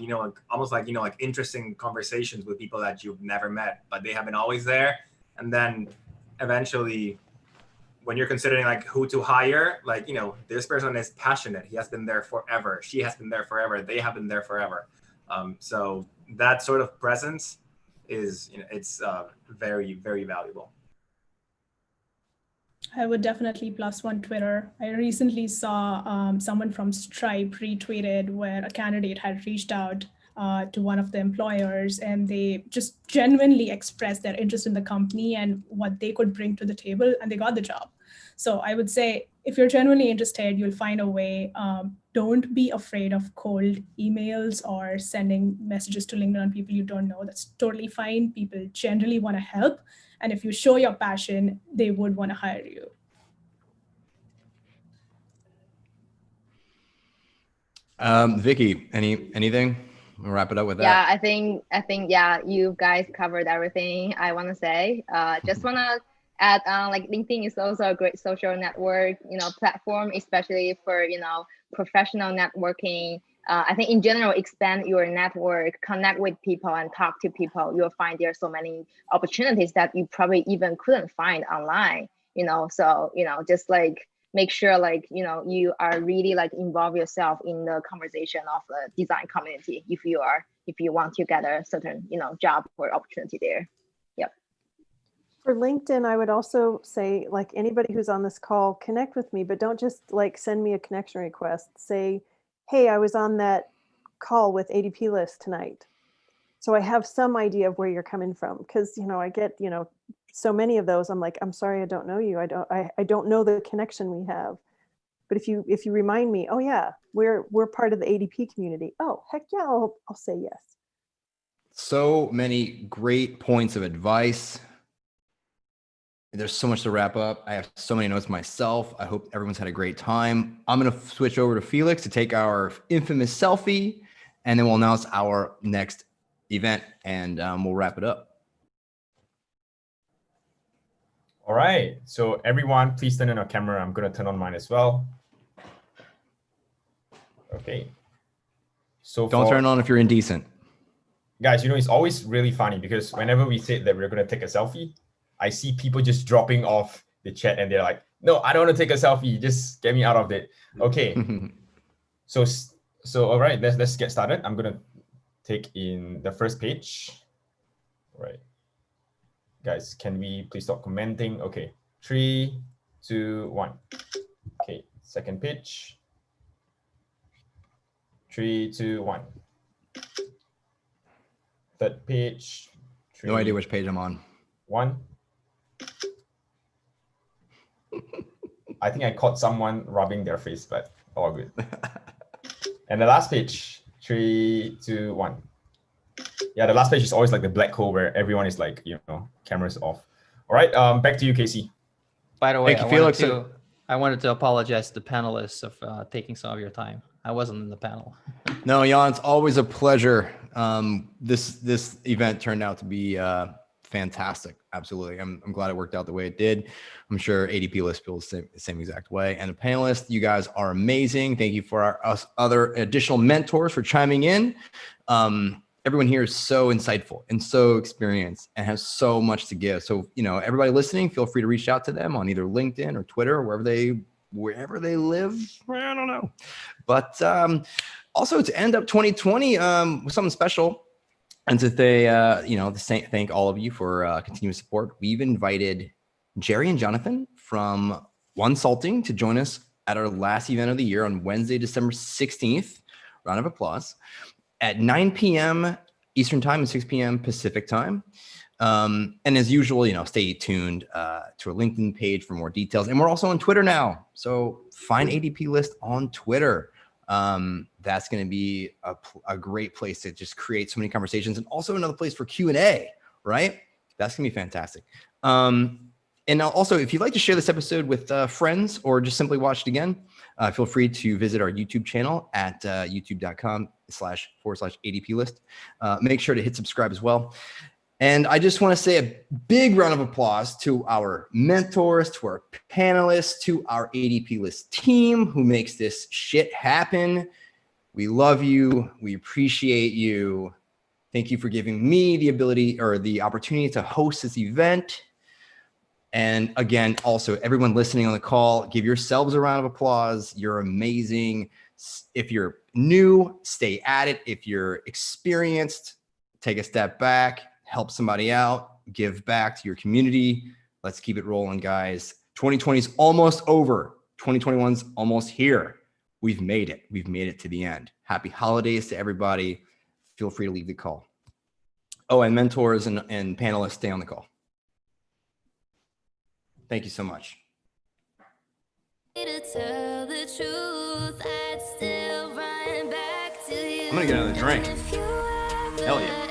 almost like, like interesting conversations with people that you've never met, but they have been always there. And then eventually, when you're considering like who to hire, like, this person is passionate. He has been there forever. She has been there forever. They have been there forever. So that sort of presence is, it's very, very valuable. I would definitely +1 Twitter. I recently saw someone from Stripe retweeted where a candidate had reached out to one of the employers, and they just genuinely expressed their interest in the company and what they could bring to the table, and they got the job. So I would say, if you're genuinely interested, you'll find a way. Don't be afraid of cold emails or sending messages to LinkedIn on people you don't know. That's totally fine. People generally want to help. And if you show your passion, they would want to hire you. Vicky, anything? We'll wrap it up with that. Yeah, I think yeah, you guys covered everything I want to say. Just want to add like LinkedIn is also a great social network, platform, especially for, professional networking. I think in general, expand your network, connect with people and talk to people. You'll find there are so many opportunities that you probably even couldn't find online, so, just like make sure like, you are really like involve yourself in the conversation of the design community if you want to get a certain, job or opportunity there. Yep. For LinkedIn, I would also say, like, anybody who's on this call, connect with me, but don't just like send me a connection request. Say, hey, I was on that call with ADPList tonight. So I have some idea of where you're coming from, because, I get, so many of those. I'm like, I'm sorry, I don't know you. I don't know the connection we have. But if you remind me, oh yeah, we're part of the ADP community. Oh, heck yeah, I'll say yes. So many great points of advice. There's so much to wrap up. I have so many notes myself. I hope everyone's had a great time. I'm going to switch over to Felix to take our infamous selfie, and then we'll announce our next event, and we'll wrap it up. All right. So everyone, please turn on your camera. I'm going to turn on mine as well. Okay. So don't turn it on if you're indecent. Guys, it's always really funny because whenever we say that we're going to take a selfie, I see people just dropping off the chat and they're like, no, I don't want to take a selfie. Just get me out of it. Okay. So all right, let's get started. I'm going to take in the first page. All right. Guys, can we please stop commenting? Okay. 3, 2, 1. Okay. Second page. 3, 2, 1. Third page. 3, no idea which page I'm on. 1. I think I caught someone rubbing their face, but all good. And the last page, 3, 2, 1. Yeah, the last page is always like the black hole where everyone is like, cameras off. All right, back to you, Casey. By the way, thank you, Felix. I wanted to apologize to the panelists of taking some of your time. I wasn't in the panel. No, Jan, it's always a pleasure. This event turned out to be fantastic. Absolutely. I'm glad it worked out the way it did. I'm sure ADPList feels the same exact way. And the panelists, you guys are amazing. Thank you for us other additional mentors for chiming in. Everyone here is so insightful and so experienced and has so much to give. So, everybody listening, feel free to reach out to them on either LinkedIn or Twitter, or wherever they live. I don't know. But also to end up 2020 with something special, and to thank all of you for continuous support. We've invited Jerry and Jonathan from Uncensored to join us at our last event of the year on Wednesday, December 16th. Round of applause. At 9 p.m. Eastern time and 6 p.m. Pacific time. And as usual, stay tuned to our LinkedIn page for more details. And we're also on Twitter now. So find ADPList on Twitter. That's going to be a great place to just create so many conversations, and also another place for Q&A, right? That's going to be fantastic. And also, if you'd like to share this episode with friends or just simply watch it again, feel free to visit our YouTube channel at youtube.com//ADPList. Make sure to hit subscribe as well. And I just want to say a big round of applause to our mentors, to our panelists, to our ADPList team who makes this shit happen. We love you. We appreciate you. Thank you for giving me the ability or the opportunity to host this event. And again, also everyone listening on the call, give yourselves a round of applause. You're amazing. If you're new, stay at it. If you're experienced, take a step back, help somebody out, give back to your community. Let's keep it rolling, guys. 2020 is almost over. 2021's almost here. We've made it. We've made it to the end. Happy holidays to everybody. Feel free to leave the call. Oh, and mentors and panelists, stay on the call. Thank you so much. I'm gonna get another drink. Hell yeah.